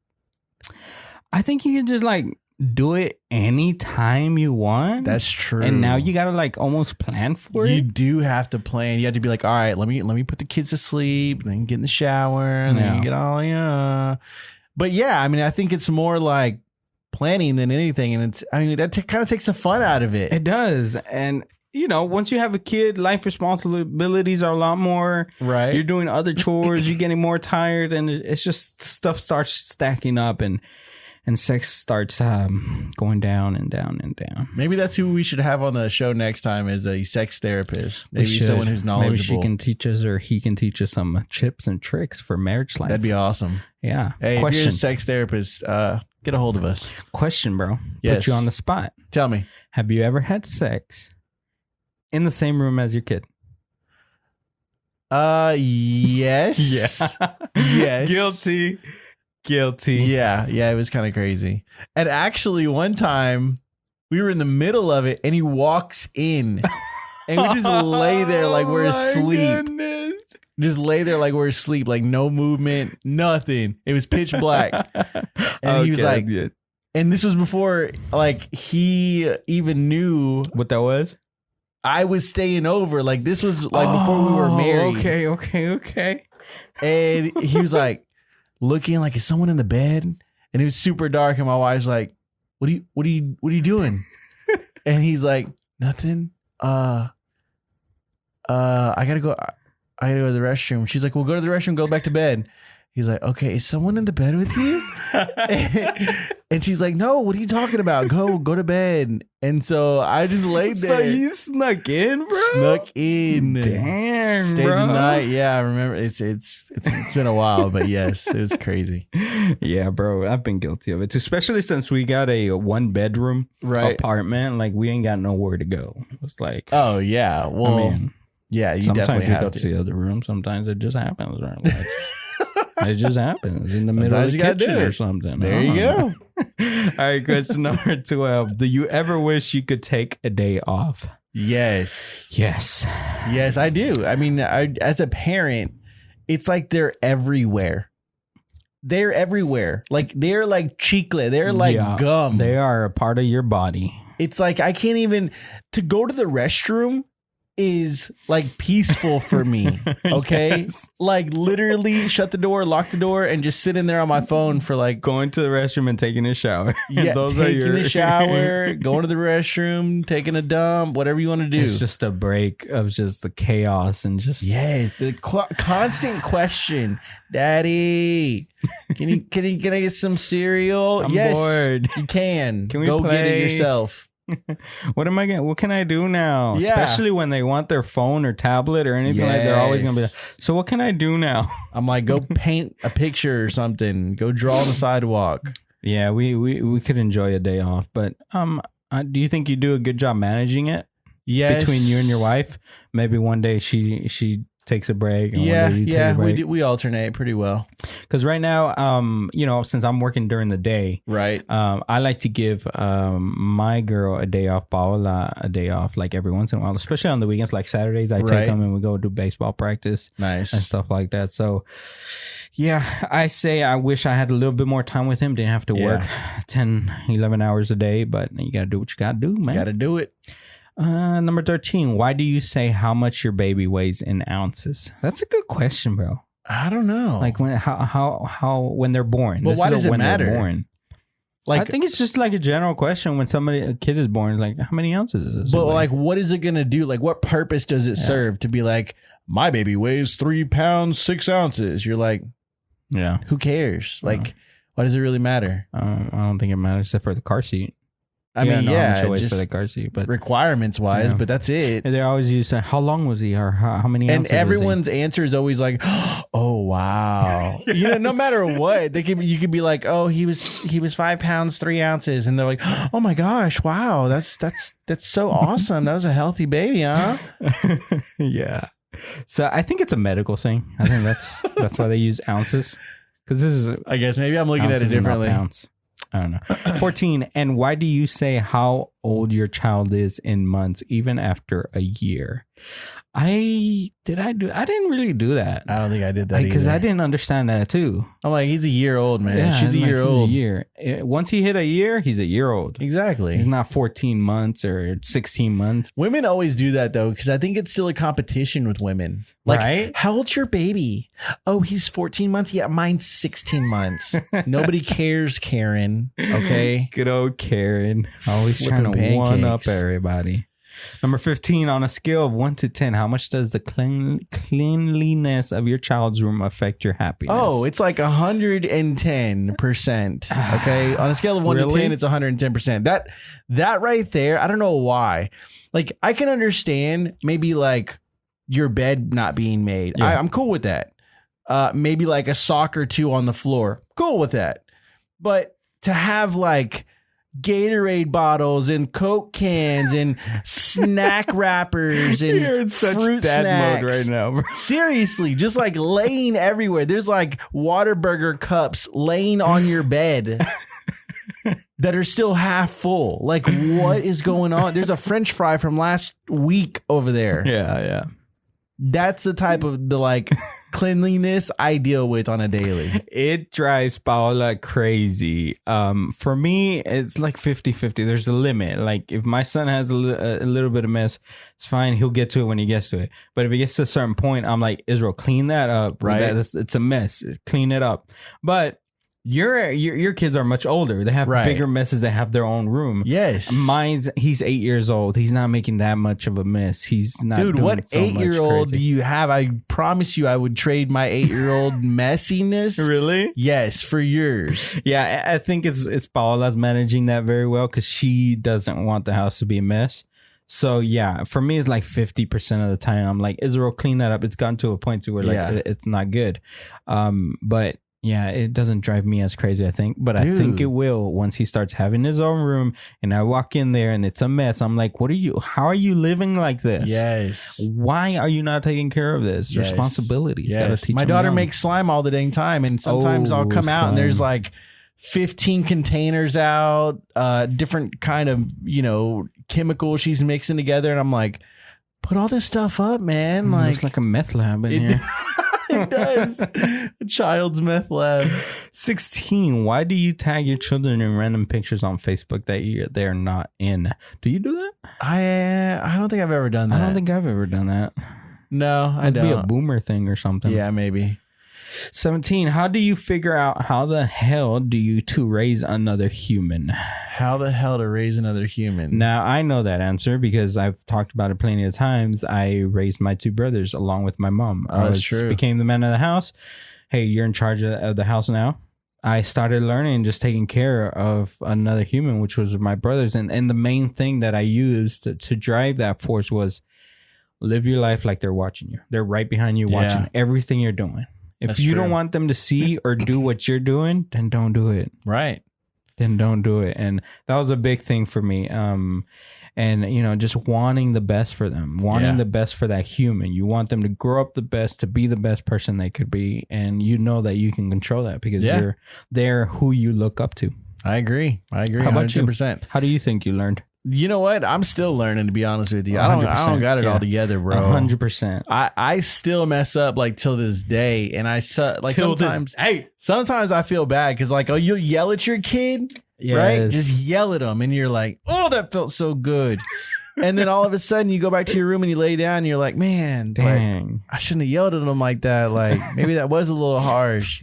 I think you can just like do it anytime you want. That's true. And now you gotta like almost plan for it. You do have to plan. You have to be like, all right, let me put the kids to sleep, then get in the shower, and then get all But yeah, I mean, I think it's more like planning than anything, and that kind of takes the fun out of it. It does, and you know, once you have a kid, life responsibilities are a lot more. Right. You're doing other chores. You're getting more tired, and it's just stuff starts stacking up, and sex starts going down and down and down. Maybe that's who we should have on the show next time is a sex therapist. Maybe someone who's knowledgeable. Maybe she can teach us or he can teach us some tips and tricks for marriage life. That'd be awesome. Yeah. Hey, if you're a sex therapist, get a hold of us. Question, bro. Yes. Put you on the spot. Tell me. Have you ever had sex in the same room as your kid? Yes. Yeah. Yes. Guilty. Yeah, it was kind of crazy. And actually, one time we were in the middle of it, and he walks in, and we just lay there like we're asleep. Goodness. Just lay there like we're asleep, like no movement, nothing. It was pitch black, and he was like, and this was before like he even knew what that was. I was staying over. Like this was like before we were married. Okay. And he was like, looking like, is someone in the bed? And it was super dark, and my wife's like, what are you doing? And he's like, nothing. I gotta go to the restroom. She's like, well, go to the restroom, go back to bed. He's like, okay, is someone in the bed with you? And she's like, no, what are you talking about? Go to bed. And so I just laid there. So you snuck in, bro? Snuck in. Damn, Stayed bro. the night. Yeah, I remember. It's been a while, but yes, it was crazy. Yeah, bro. I've been guilty of it, especially since we got a 1-bedroom apartment. Like, we ain't got nowhere to go. It's like, oh, yeah. Well, I mean, yeah, you definitely have to. Sometimes you go to the other room. Sometimes it just happens. Right? Like, it just happens in the middle of the kitchen or something. There you go. All right, question number 12. Do you ever wish you could take a day off? Yes. Yes, I do. I mean, as a parent, it's like they're everywhere. They're everywhere. Like, they're like chicle. They're like gum. They are a part of your body. It's like I can't even to go to the restroom is like peaceful for me. Okay. Yes. Like literally shut the door, lock the door, and just sit in there on my phone for like going to the restroom and taking a shower. Yeah. Taking a shower, going to the restroom, taking a dump, whatever you want to do. It's just a break of just the chaos and just. Yeah. The constant question, Daddy, can I get some cereal? I'm bored. You can. Can we go play? Get it yourself. What can I do now? Yeah. Especially when they want their phone or tablet or anything like they're always gonna be like, so what can I do now? I'm like, go paint a picture or something. Go draw on the sidewalk. Yeah, we could enjoy a day off, but do you think you do a good job managing it? Yes. Between you and your wife? Maybe one day she takes a break. And yeah, one day you take a break. we alternate pretty well. Because right now, since I'm working during the day, right, I like to give my girl a day off, Paola a day off, like every once in a while, especially on the weekends, like Saturdays. I take them and we go do baseball practice, nice, and stuff like that. So, yeah, I wish I had a little bit more time with him. Didn't have to work 10, 11 hours a day, but you gotta do what you gotta do, man. Gotta do it. Number 13. Why do you say how much your baby weighs in ounces? That's a good question, bro. I don't know. Like how when they're born. But why does it matter? They're born. Like, I think it's just like a general question when a kid is born. Like, how many ounces is this? But like, what is it gonna do? Like, what purpose does it serve to be like, my baby weighs 3 pounds 6 ounces? You're like, yeah. Who cares? Like, why does it really matter? I don't think it matters except for the car seat. I mean, how much just for the car seat, but requirements wise, but that's it. And they always use how long was he or how many ounces? And everyone's answer is always like, oh wow. No matter what, you could be like, oh, he was 5 pounds 3 ounces, and they're like, oh my gosh, wow, that's so awesome. That was a healthy baby, huh? Yeah. So I think it's a medical thing. I think that's why they use ounces, because this is. I guess maybe I'm looking at it differently. Pounds. I don't know. 14. And why do you say how old your child is in months, even after a year? I didn't really do that. I don't think I did that because I didn't understand that too. I'm like, he's a year old, man. Yeah, she's a year old. Once he hit a year, he's a year old. Exactly. He's not 14 months or 16 months. Women always do that though, because I think it's still a competition with women. Like, right? How old's your baby? Oh, he's 14 months. Yeah, mine's 16 months. Nobody cares, Karen. Okay. Good old Karen. Always trying to one up everybody. Number 15, on a scale of 1 to 10, how much does the cleanliness of your child's room affect your happiness? Oh, it's like 110%. Okay. On a scale of 1 to 10, it's 110%. That right there, I don't know why. Like, I can understand maybe like your bed not being made. Yeah. I'm cool with that. Maybe like a sock or two on the floor. Cool with that. But to have like Gatorade bottles and Coke cans and snack wrappers and you're in such fruit dad snacks mode right now, bro. Seriously, just like laying everywhere. There's like Whataburger cups laying on your bed that are still half full. Like, what is going on? There's a French fry from last week over there. Yeah. That's the type of the like cleanliness I deal with on a daily. It drives Paola crazy. For me, it's like 50-50. There's a limit. Like, if my son has a little bit of mess, it's fine. He'll get to it when he gets to it. But if he gets to a certain point, I'm like, Israel, clean that up. Right. It's a mess. Clean it up. But Your kids are much older. They have bigger messes. They have their own room. Yes. He's 8 years old. He's not making that much of a mess. He's not. Dude, doing what so 8-year-old do you have? I promise you, I would trade my 8-year-old messiness. Really? Yes, for yours. Yeah, I think it's Paola's managing that very well because she doesn't want the house to be a mess. So yeah, for me, it's like 50% of the time I'm like, Israel, clean that up. It's gotten to a point to where like it's not good. But yeah, it doesn't drive me as crazy, I think. But I think it will once he starts having his own room and I walk in there and it's a mess. I'm like, how are you living like this? Yes. Why are you not taking care of this? Yes. Responsibilities. Yes. Gotta teach my daughter makes slime all the dang time. And sometimes I'll come out and there's like 15 containers out, different kind of, chemicals she's mixing together. And I'm like, put all this stuff up, man. Like, looks like a meth lab in here. It does. A child's meth lab. 16. Why do you tag your children in random pictures on Facebook that they're not in? Do you do that? I don't think I've ever done that. I don't think I've ever done that. No, I don't. It'd be a boomer thing or something. Yeah, maybe. 17. How do you figure out how the hell do you to raise another human? How the hell to raise another human? Now, I know that answer because I've talked about it plenty of times. I raised my 2 brothers along with my mom. That's true. Became the man of the house. Hey, you're in charge of the house now. I started learning just taking care of another human, which was my brothers. And the main thing that I used to drive that force was live your life like they're watching you. They're right behind you watching everything you're doing. If you don't want them to see or do what you're doing, then don't do it. Right. Then don't do it. And that was a big thing for me. And, just wanting the best for them, wanting the best for that human. You want them to grow up the best, to be the best person they could be. And you know that you can control that because they're who you look up to. I agree. How about 100%. You? How do you think you learned? You know what? I'm still learning, to be honest with you. I don't got it all together, bro. 100%. I still mess up like till this day, and sometimes I feel bad because you'll yell at your kid, right? Just yell at them, and you're like, oh, that felt so good. And then all of a sudden you go back to your room and you lay down and you're like, man, dang, I shouldn't have yelled at them like that. Like maybe that was a little harsh.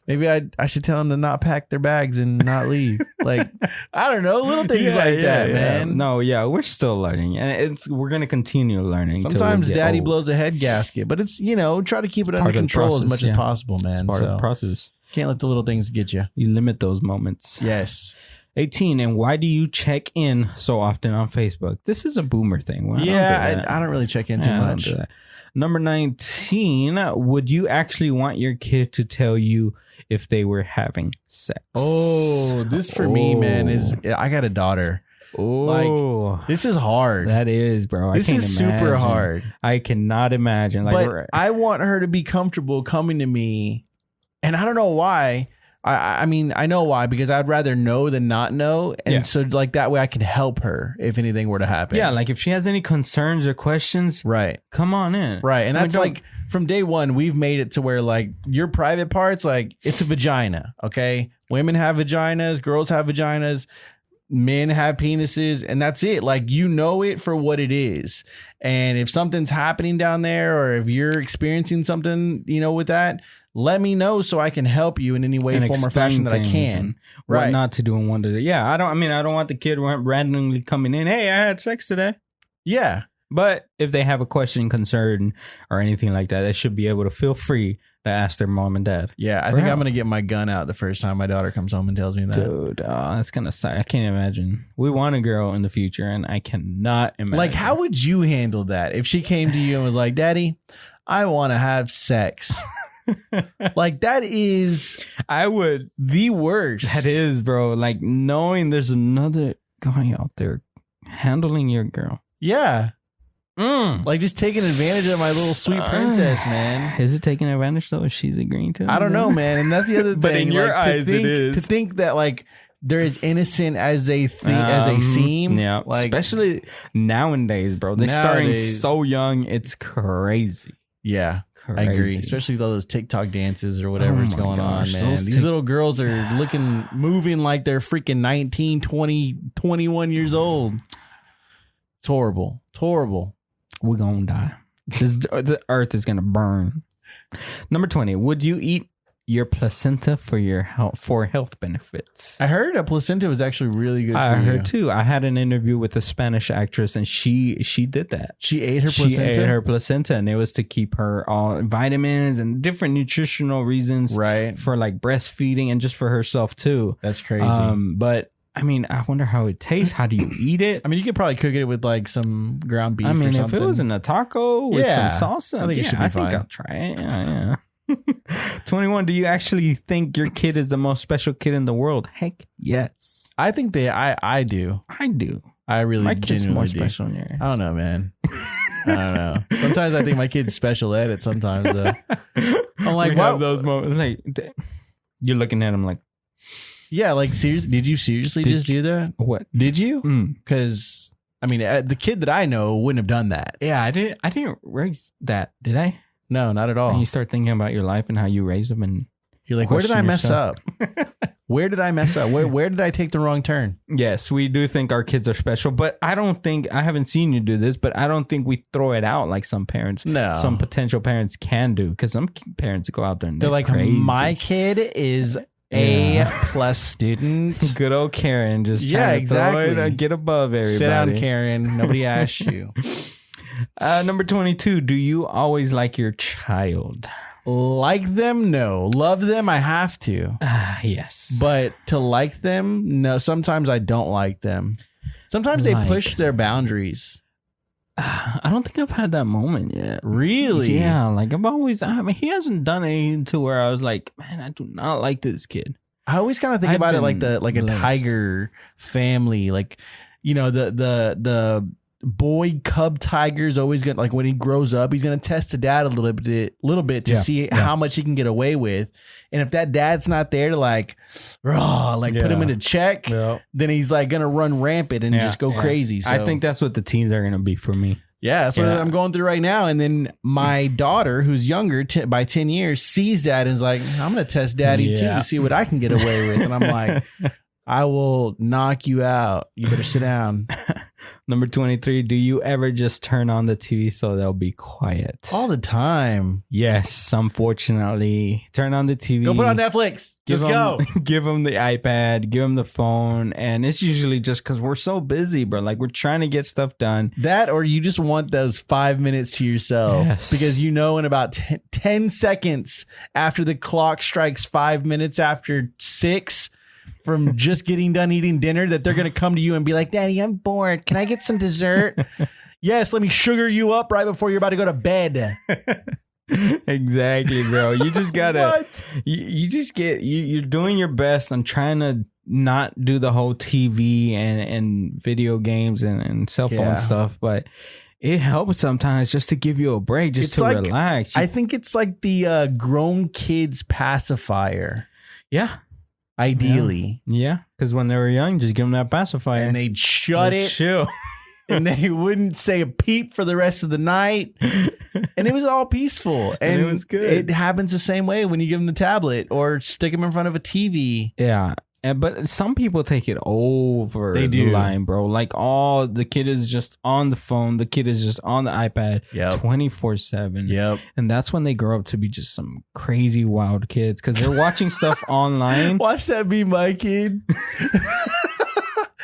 Maybe I should tell them to not pack their bags and not leave. Like, I don't know, little things like that, man. No, we're still learning, and we're gonna continue learning. Sometimes daddy blows a head gasket, but it's try to keep it under control as much as possible, man. It's part of the process. Can't let the little things get you. You limit those moments. Yes. 18. And why do you check in so often on Facebook? This is a boomer thing. Well, I don't really check in too much. Number 19. Would you actually want your kid to tell you if they were having sex? Oh, this for me, man, is I got a daughter. Oh, this is hard. That is, bro. This is super hard. I cannot imagine. But I want her to be comfortable coming to me, and I don't know why. I mean, I know why, because I'd rather know than not know. And so that way I can help her if anything were to happen. Yeah. Like if she has any concerns or questions, right. Come on in. Right. And that's from day one, we've made it to where your private parts, it's a vagina. Okay. Women have vaginas, girls have vaginas, men have penises, and that's it. It for what it is. And if something's happening down there, or if you're experiencing something, with that, let me know so I can help you in any way, form, or fashion that I can. Right. What not to do and what to do. Yeah. I don't want the kid randomly coming in. Hey, I had sex today. Yeah. But if they have a question, concern, or anything like that, they should be able to feel free to ask their mom and dad. Yeah. I think I'm going to get my gun out the first time my daughter comes home and tells me that. Dude, that's going to suck. I can't imagine. We want a girl in the future, and I cannot imagine. How would you handle that if she came to you and was like, Daddy, I want to have sex? That is, I would, the worst. That is, bro. Knowing there's another guy out there handling your girl. Yeah. Just taking advantage of my little sweet princess, man. Is it taking advantage though? If she's agreeing to it? I don't know, man. And that's the other thing. But in your eyes, it is. To think that they're as innocent as they think, as they seem. Yeah. Especially nowadays, bro. They're starting so young. It's crazy. Yeah. Crazy. I agree, especially with all those TikTok dances or whatever's going on, man. These little girls are moving like they're freaking 19, 20, 21 years old. It's horrible. It's horrible. We're going to die. The earth is going to burn. Number 20. Would you eat your placenta for your health benefits. I heard a placenta was actually really good. I heard too. I had an interview with a Spanish actress, and she did that. She ate her placenta. She ate her placenta, and it was to keep her all vitamins and different nutritional reasons, right? For like breastfeeding and just for herself too. That's crazy. But I mean, I wonder how it tastes. How do you eat it? I mean, you could probably cook it with like some ground beef. I mean, or something. if it was in a taco with some salsa, I think it should be fine. I think I'll try it. Yeah. 21. Do you actually think your kid is the most special kid in the world? Heck yes. I think I do. I do. I really my kid's more do. special than yours. I don't know, man. I don't know. Sometimes I think my kid's special ed. Sometimes I'm like, we have those moments. Like you're looking at him like, yeah, like seriously. Did you seriously just do that? What did you? Because I mean, the kid that I know wouldn't have done that. Yeah, I didn't raise that. Did I? No, not at all. And you start thinking about your life and how you raised them, and you're like, where did I mess up? Where did I mess up? Where did I take the wrong turn? Yes, we do think our kids are special, but I haven't seen you do this, but I don't think we throw it out like some parents, some potential parents can do, because some parents go out there and they're like, crazy. My kid is A+ student. Good old Karen, just exactly. To get above everybody. Sit down, Karen. Nobody asked you. Number 22. Do you always like your child? Like them? No. Love them? I have to. Yes. But to like them? No. Sometimes I don't like them. Sometimes they push their boundaries. I don't think I've had that moment yet. Really? Yeah. Like he hasn't done anything to where I was like, man, I do not like this kid. I always kind of think about it like a tiger family. Like, you know, the boy cub tiger's always gonna, like, when he grows up, he's gonna test the dad a little bit to see how much he can get away with. And if that dad's not there to put him into check, then he's like gonna run rampant and just go crazy. So I think that's what the teens are gonna be for me. Yeah, that's what I'm going through right now. And then my daughter, who's younger by 10 years, sees that and is like, I'm gonna test daddy too to see what I can get away with. And I'm like, I will knock you out. You better sit down. Number 23, do you ever just turn on the TV so they'll be quiet? All the time. Yes, unfortunately. Turn on the TV. Go put on Netflix. Go. Give them the iPad. Give them the phone. And it's usually just because we're so busy, bro. Like, we're trying to get stuff done. That, or you just want those 5 minutes to yourself. Yes. Because you know in about 10 seconds after the clock strikes 5 minutes after 6... from just getting done eating dinner, that they're going to come to you and be like, Daddy, I'm bored. Can I get some dessert? Yes, let me sugar you up right before you're about to go to bed. Exactly, bro. You just gotta, you're doing your best on trying to not do the whole TV and video games and cell phone stuff, but it helps sometimes just to give you a break, just to relax. I think it's like the grown kids pacifier. Yeah. Ideally. Yeah. Because when they were young, just give them that pacifier. And they'd chill. And they wouldn't say a peep for the rest of the night. And it was all peaceful. And it was good. It happens the same way when you give them the tablet or stick them in front of a TV. Yeah. But some people take it over the line, bro. Like, the kid is just on the phone. The kid is just on the iPad 24/7. Yep. And that's when they grow up to be just some crazy wild kids because they're watching stuff online. Watch that be my kid.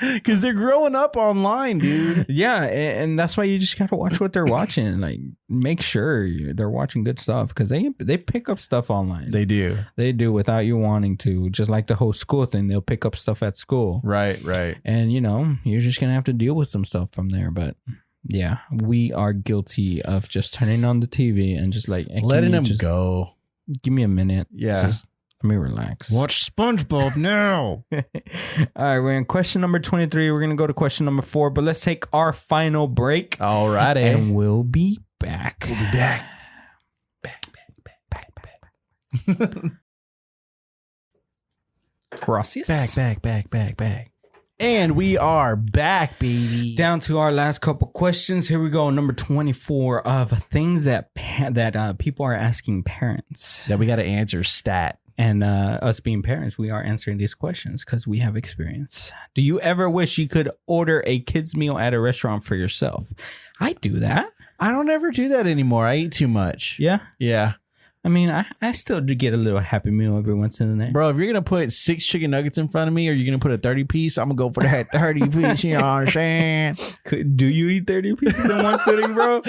Because they're growing up online, dude. Yeah, and that's why you just gotta watch what they're watching. Like, make sure they're watching good stuff because they pick up stuff online. They do without you wanting to. Just like the whole school thing, they'll pick up stuff at school. Right. And you're just gonna have to deal with some stuff from there. But yeah, we are guilty of just turning on the TV and just like letting them go. Give me a minute. Yeah. Just let me relax. Watch SpongeBob now. All right, we're in question number 23. We're going to go to question number 4, but let's take our final break. All righty. And we'll be back. We'll be back. Back. Gracias. Back. And we are back, baby. Down to our last couple questions. Here we go. Number 24 of things that people are asking parents. That we got to answer stat. And us being parents, we are answering these questions because we have experience. Do you ever wish you could order a kid's meal at a restaurant for yourself? I do that. I don't ever do that anymore. I eat too much. Yeah? Yeah. I mean, I still do get a little Happy Meal every once in a while. Bro, if you're going to put 6 chicken nuggets in front of me or you're going to put a 30 piece, I'm going to go for that 30 piece. You know what I'm saying? Do you eat 30 pieces in one sitting, bro?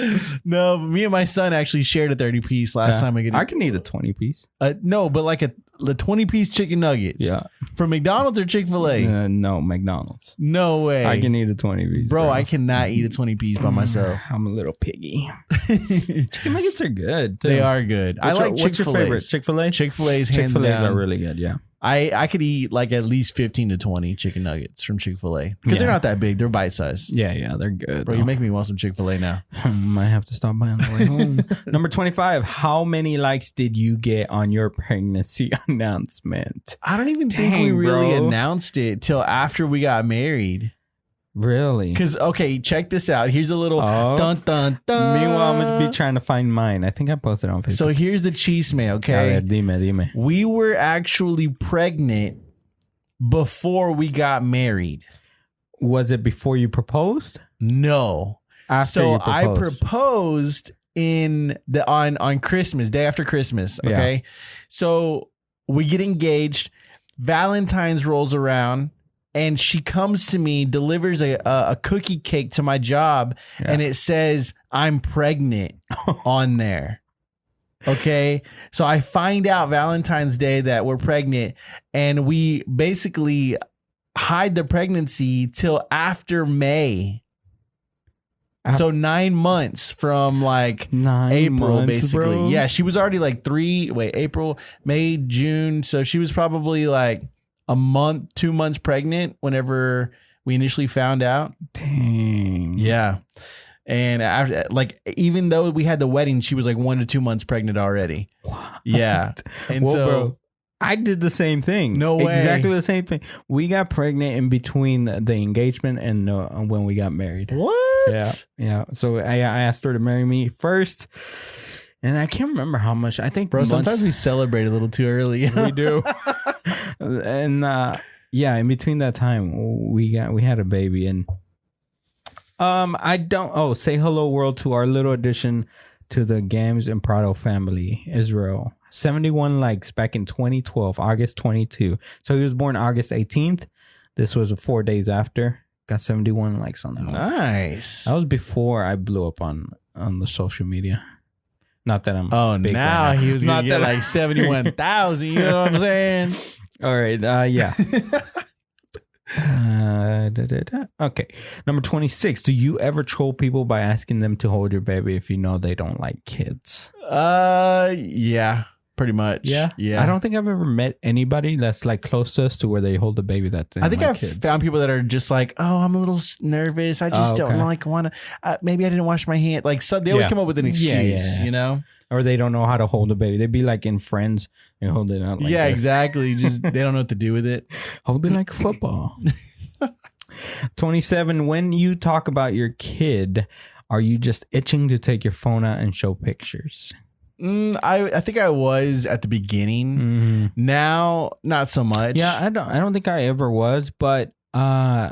No, me and my son actually shared a 30 piece last time. I can eat a 20 piece. No, but like the 20 piece chicken nuggets. Yeah. From McDonald's or Chick-fil-A? No, McDonald's. No way. I can eat a 20 piece. Bro, I cannot eat a 20 piece by myself. I'm a little piggy. Chicken nuggets are good. Too. They are good. I like Chick-fil-A. What's your favorite? Chick-fil-A? Chick-fil-A's hands down. Chick-fil-A's are really good, yeah. I could eat like at least 15 to 20 chicken nuggets from Chick-fil-A. Because they're not that big. They're bite-sized. Yeah, they're good. Bro, you make me want some Chick-fil-A now. Might have to stop by on the way home. Number 25. How many likes did you get on your pregnancy announcement? I don't even think we really announced it till after we got married. Really? Because, okay, check this out. Here's a little dun, dun, dun. Meanwhile, I'm going to be trying to find mine. I think I posted it on Facebook. So here's the chisme, okay? Dime. We were actually pregnant before we got married. Was it before you proposed? No. After you proposed. I proposed on Christmas, day after Christmas, okay? Yeah. So we get engaged. Valentine's rolls around. And she comes to me, delivers a cookie cake to my job, and it says, I'm pregnant on there. Okay. So I find out Valentine's Day that we're pregnant, and we basically hide the pregnancy till after May. So 9 months from like April, basically. Bro. Yeah. She was already like April, May, June. So she was probably like 2 months pregnant whenever we initially found out. Dang. Yeah. And after, like, even though we had the wedding, she was like 1 to 2 months pregnant already. What? Yeah. And bro, I did the same thing. No way. Exactly the same thing. We got pregnant in between the engagement and when we got married. What? Yeah. So I asked her to marry me first. And I can't remember how much. I think, bro, sometimes we celebrate a little too early. We do. And in between that time, we had a baby. And say hello world to our little addition to the Gams and Prado family, Israel. 71 likes back in 2012, August 22. So he was born August 18th. This was 4 days after. Got 71 likes on that one. Nice. That was before I blew up on the social media. Not that I'm big now right now. He was going to get like 71,000. You know what I'm saying? All right. Yeah. Okay. Number 26. Do you ever troll people by asking them to hold your baby if you know they don't like kids? Yeah. Pretty much. Yeah. I don't think I've ever met anybody that's like close to us to where they hold the baby that they I think like I've kids. found people that are just like, oh, I'm a little nervous. I just don't like want to. Maybe I didn't wash my hand. Like, so they always come up with an excuse, you know? Or they don't know how to hold a baby. They'd be like in Friends and hold it out like this. Exactly. Just they don't know what to do with it. Hold it like a football. 27. When you talk about your kid, are you just itching to take your phone out and show pictures? I think I was at the beginning. Mm-hmm. Now, not so much. Yeah, I don't think I ever was, but actually,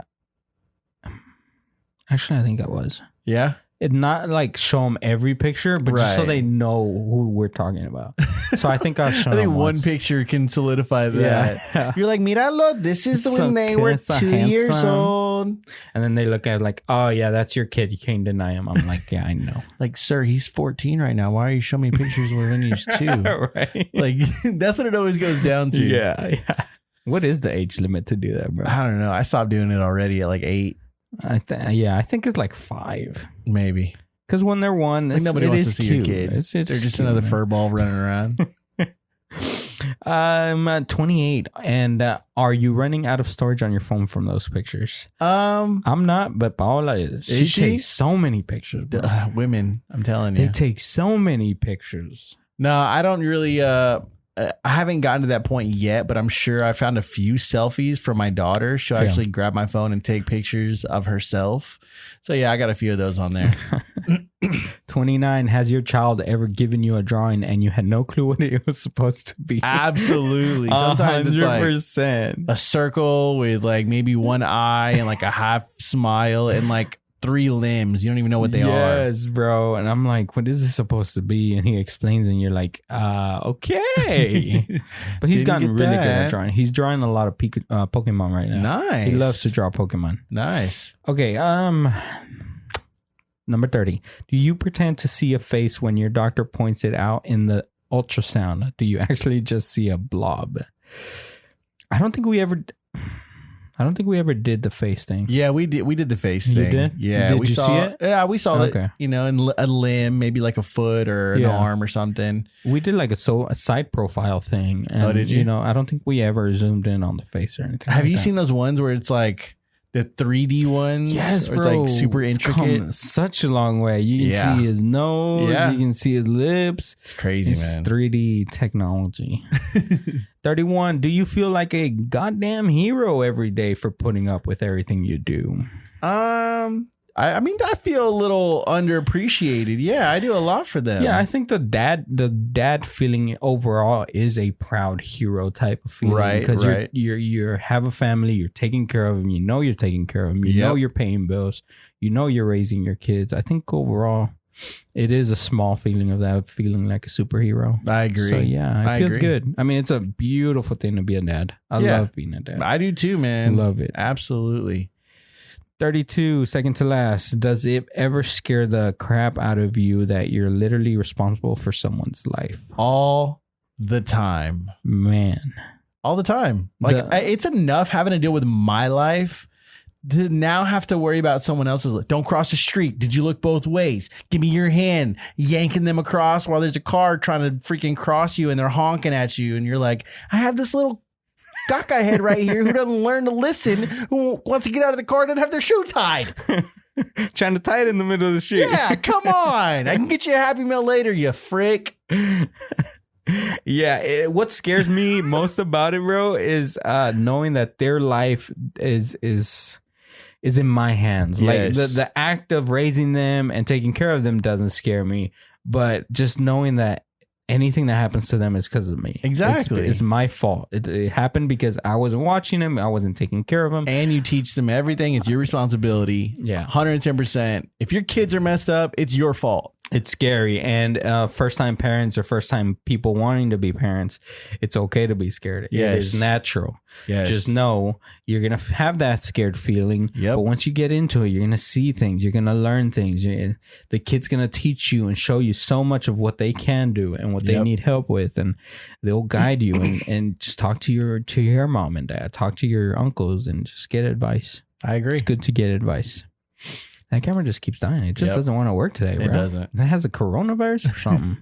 I think I was. Yeah. It not like show them every picture, but just so they know who we're talking about. So I think I'll show them. I think one picture can solidify that. Yeah. You're like, Miralo, this is the when they were 2 years old. And then they look at it like, oh, yeah, that's your kid. You can't deny him. I'm like, yeah, I know. Like, sir, he's 14 right now. Why are you showing me pictures when he's 2? Right. Like, that's what it always goes down to. Yeah. What is the age limit to do that, bro? I don't know. I stopped doing it already at like 8. I think it's like 5. Maybe. Because when they're 1, nobody wants to see cute. Your kid. They're just cute, another fur ball running around. I'm 28. And are you running out of storage on your phone from those pictures? I'm not, but Paola is. She takes so many pictures. Women, I'm telling you. They take so many pictures. No, I don't really... I haven't gotten to that point yet, but I'm sure I found a few selfies from my daughter. She'll actually grab my phone and take pictures of herself. So yeah, I got a few of those on there. 29. Has your child ever given you a drawing and you had no clue what it was supposed to be? Absolutely. Sometimes 100%. It's like a circle with like maybe one eye and like a half smile and like 3 limbs. You don't even know what they are. Yes, bro. And I'm like, what is this supposed to be? And he explains, and you're like, okay. But he's gotten really good at drawing. He's drawing a lot of Pokemon right now. Nice. He loves to draw Pokemon. Nice. Okay. Number 30. Do you pretend to see a face when your doctor points it out in the ultrasound? Do you actually just see a blob? I don't think we ever did the face thing. Yeah, we did the face thing. You did? Yeah. Did you see it? Yeah, we saw it, in a limb, maybe like a foot or an arm or something. We did like a side profile thing. And, did you? I don't think we ever zoomed in on the face or anything. Have you seen those ones where it's like the 3D ones? Yes, bro. It's like super intricate. Come such a long way. You can see his nose. Yeah. You can see his lips. It's crazy, man. 3D technology. 31. Do you feel like a goddamn hero every day for putting up with everything you do? I mean, I feel a little underappreciated. Yeah, I do a lot for them. Yeah, I think the dad feeling overall is a proud hero type of feeling, right? Because you have a family, you're taking care of them, you're taking care of them, you know you're paying bills, you're raising your kids. I think overall, it is a small feeling of that, feeling like a superhero. I agree. So yeah, it feels good. I mean, it's a beautiful thing to be a dad. I love being a dad. I do too, man. I love it. Absolutely. 32, second to last. Does it ever scare the crap out of you that you're literally responsible for someone's life? All the time. Man. All the time. Like, it's enough having to deal with my life to now have to worry about someone else's life. Don't cross the street. Did you look both ways? Give me your hand. Yanking them across while there's a car trying to freaking cross you and they're honking at you. And you're like, I have this little cockeye head right here who doesn't learn to listen, who wants to get out of the car and doesn't have their shoe tied. Trying to tie it in the middle of the street. Yeah, come on. I can get you a Happy Meal later, you frick. Yeah, what scares me most about it, bro, is knowing that their life is in my hands. Yes. Like the act of raising them and taking care of them doesn't scare me, but just knowing that anything that happens to them is because of me. Exactly. It's my fault. It happened because I wasn't watching them. I wasn't taking care of them. And you teach them everything. It's your responsibility. Yeah. 110%. If your kids are messed up, it's your fault. It's scary. And first-time parents or first-time people wanting to be parents, it's okay to be scared. Yes. It is natural. Yes. Just know you're going to have that scared feeling. Yep. But once you get into it, you're going to see things. You're going to learn things. The kid's going to teach you and show you so much of what they can do and what they need help with. And they'll guide you and just talk to your mom and dad. Talk to your uncles and just get advice. I agree. It's good to get advice. That camera just keeps dying. It just doesn't want to work today, bro. It doesn't. It has a coronavirus or something.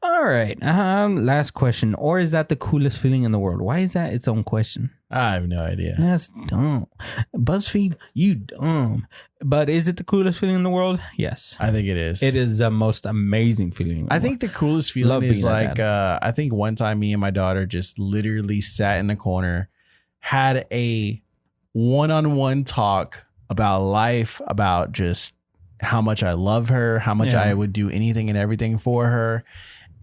All right. Last question. Or is that the coolest feeling in the world? Why is that its own question? I have no idea. That's dumb. BuzzFeed, you dumb. But is it the coolest feeling in the world? Yes. I think it is. It is the most amazing feeling. I think the coolest feeling is like, I think one time me and my daughter just literally sat in the corner, had a one-on-one talk about life, about just how much I love her, how much I would do anything and everything for her.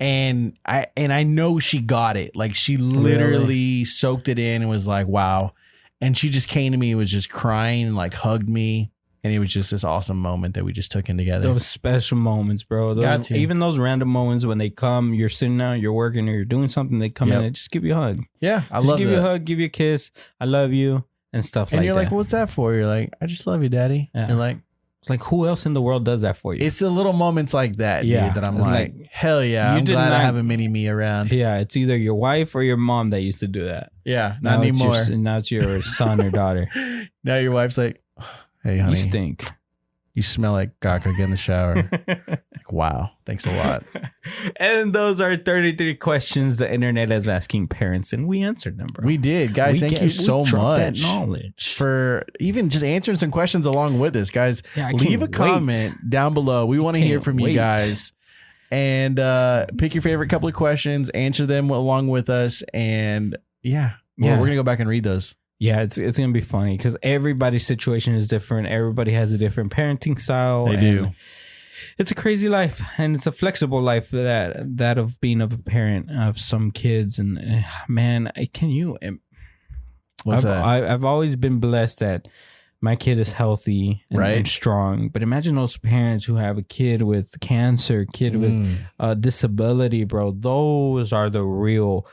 And I know she got it. Like she literally soaked it in and was like, wow. And she just came to me and was just crying and like hugged me. And it was just this awesome moment that we just took in together. Those special moments, bro. Even those random moments when they come, you're sitting out, you're working or you're doing something, they come in and just give you a hug. Yeah, I love it. Give you a hug, give you a kiss. I love you. And stuff like that. And you're like, what's that for? You're like, I just love you, daddy. Yeah. You're like, it's like, who else in the world does that for you? It's the little moments like that, dude, that I'm like, hell yeah, I'm glad I have a mini me around. Yeah, it's either your wife or your mom that used to do that. Yeah, not anymore. Now it's your son or daughter. Now your wife's like, hey, honey. You stink. You smell like caca. Get in the shower. Like, wow. Thanks a lot. And those are 33 questions the internet is asking parents, and we answered them, bro. We did. Guys, thank you so much that knowledge for even just answering some questions along with us. Guys, leave a comment down below. We want to hear from you guys. And pick your favorite couple of questions, answer them along with us. And we're going to go back and read those. Yeah, it's going to be funny because everybody's situation is different. Everybody has a different parenting style. They do. It's a crazy life, and it's a flexible life that of being of a parent of some kids. And man, can you? What's that? I've always been blessed that my kid is healthy and strong. But imagine those parents who have a kid with cancer, kid with a disability, bro. Those are the real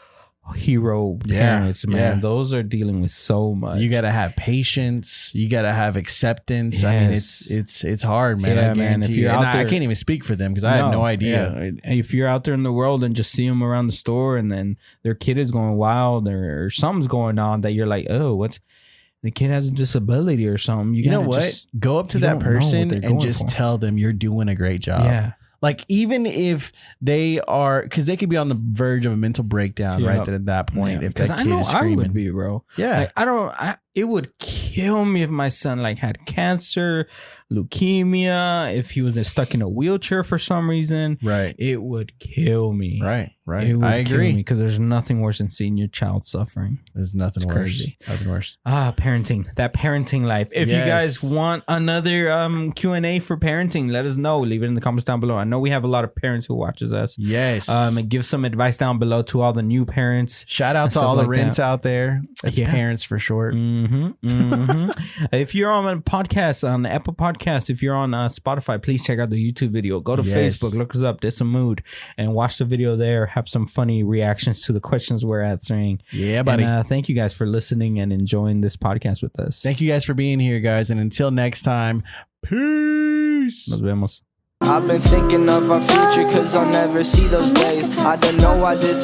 hero parents, man. Those are dealing with so much. You gotta have patience. You gotta have acceptance. Yes. I mean, it's hard, man. Yeah, man. If you're out there, I can't even speak for them because I have no idea. Yeah. If you're out there in the world and just see them around the store, and then their kid is going wild or something's going on that you're like, oh, the kid has a disability or something. You know what? Go up to that person and just tell them you're doing a great job. Yeah. Like, even if they are, because they could be on the verge of a mental breakdown right at that point. If that kid is screaming. I would be, bro. Yeah. Like, it would kill me if my son like had cancer, leukemia, if he was stuck in a wheelchair for some reason. Right. It would kill me. Right. I agree. Because there's nothing worse than seeing your child suffering. There's nothing worse. Crazy. Nothing worse. Parenting. That parenting life. If you guys want another Q&A for parenting, let us know. Leave it in the comments down below. I know we have a lot of parents who watches us. Yes. And give some advice down below to all the new parents. Shout out to all the Rents out there. That's parents for short. If you're on a podcast, on Apple Podcast, if you're on Spotify, please check out the YouTube video. Go to Facebook, look us up, DisAMood, and watch the video there. Have some funny reactions to the questions we're answering. Yeah, buddy. And, thank you guys for listening and enjoying this podcast with us. Thank you guys for being here, guys. And until next time, peace. Nos vemos. I've been thinking of our future, cause I'll never see those days. I don't know why this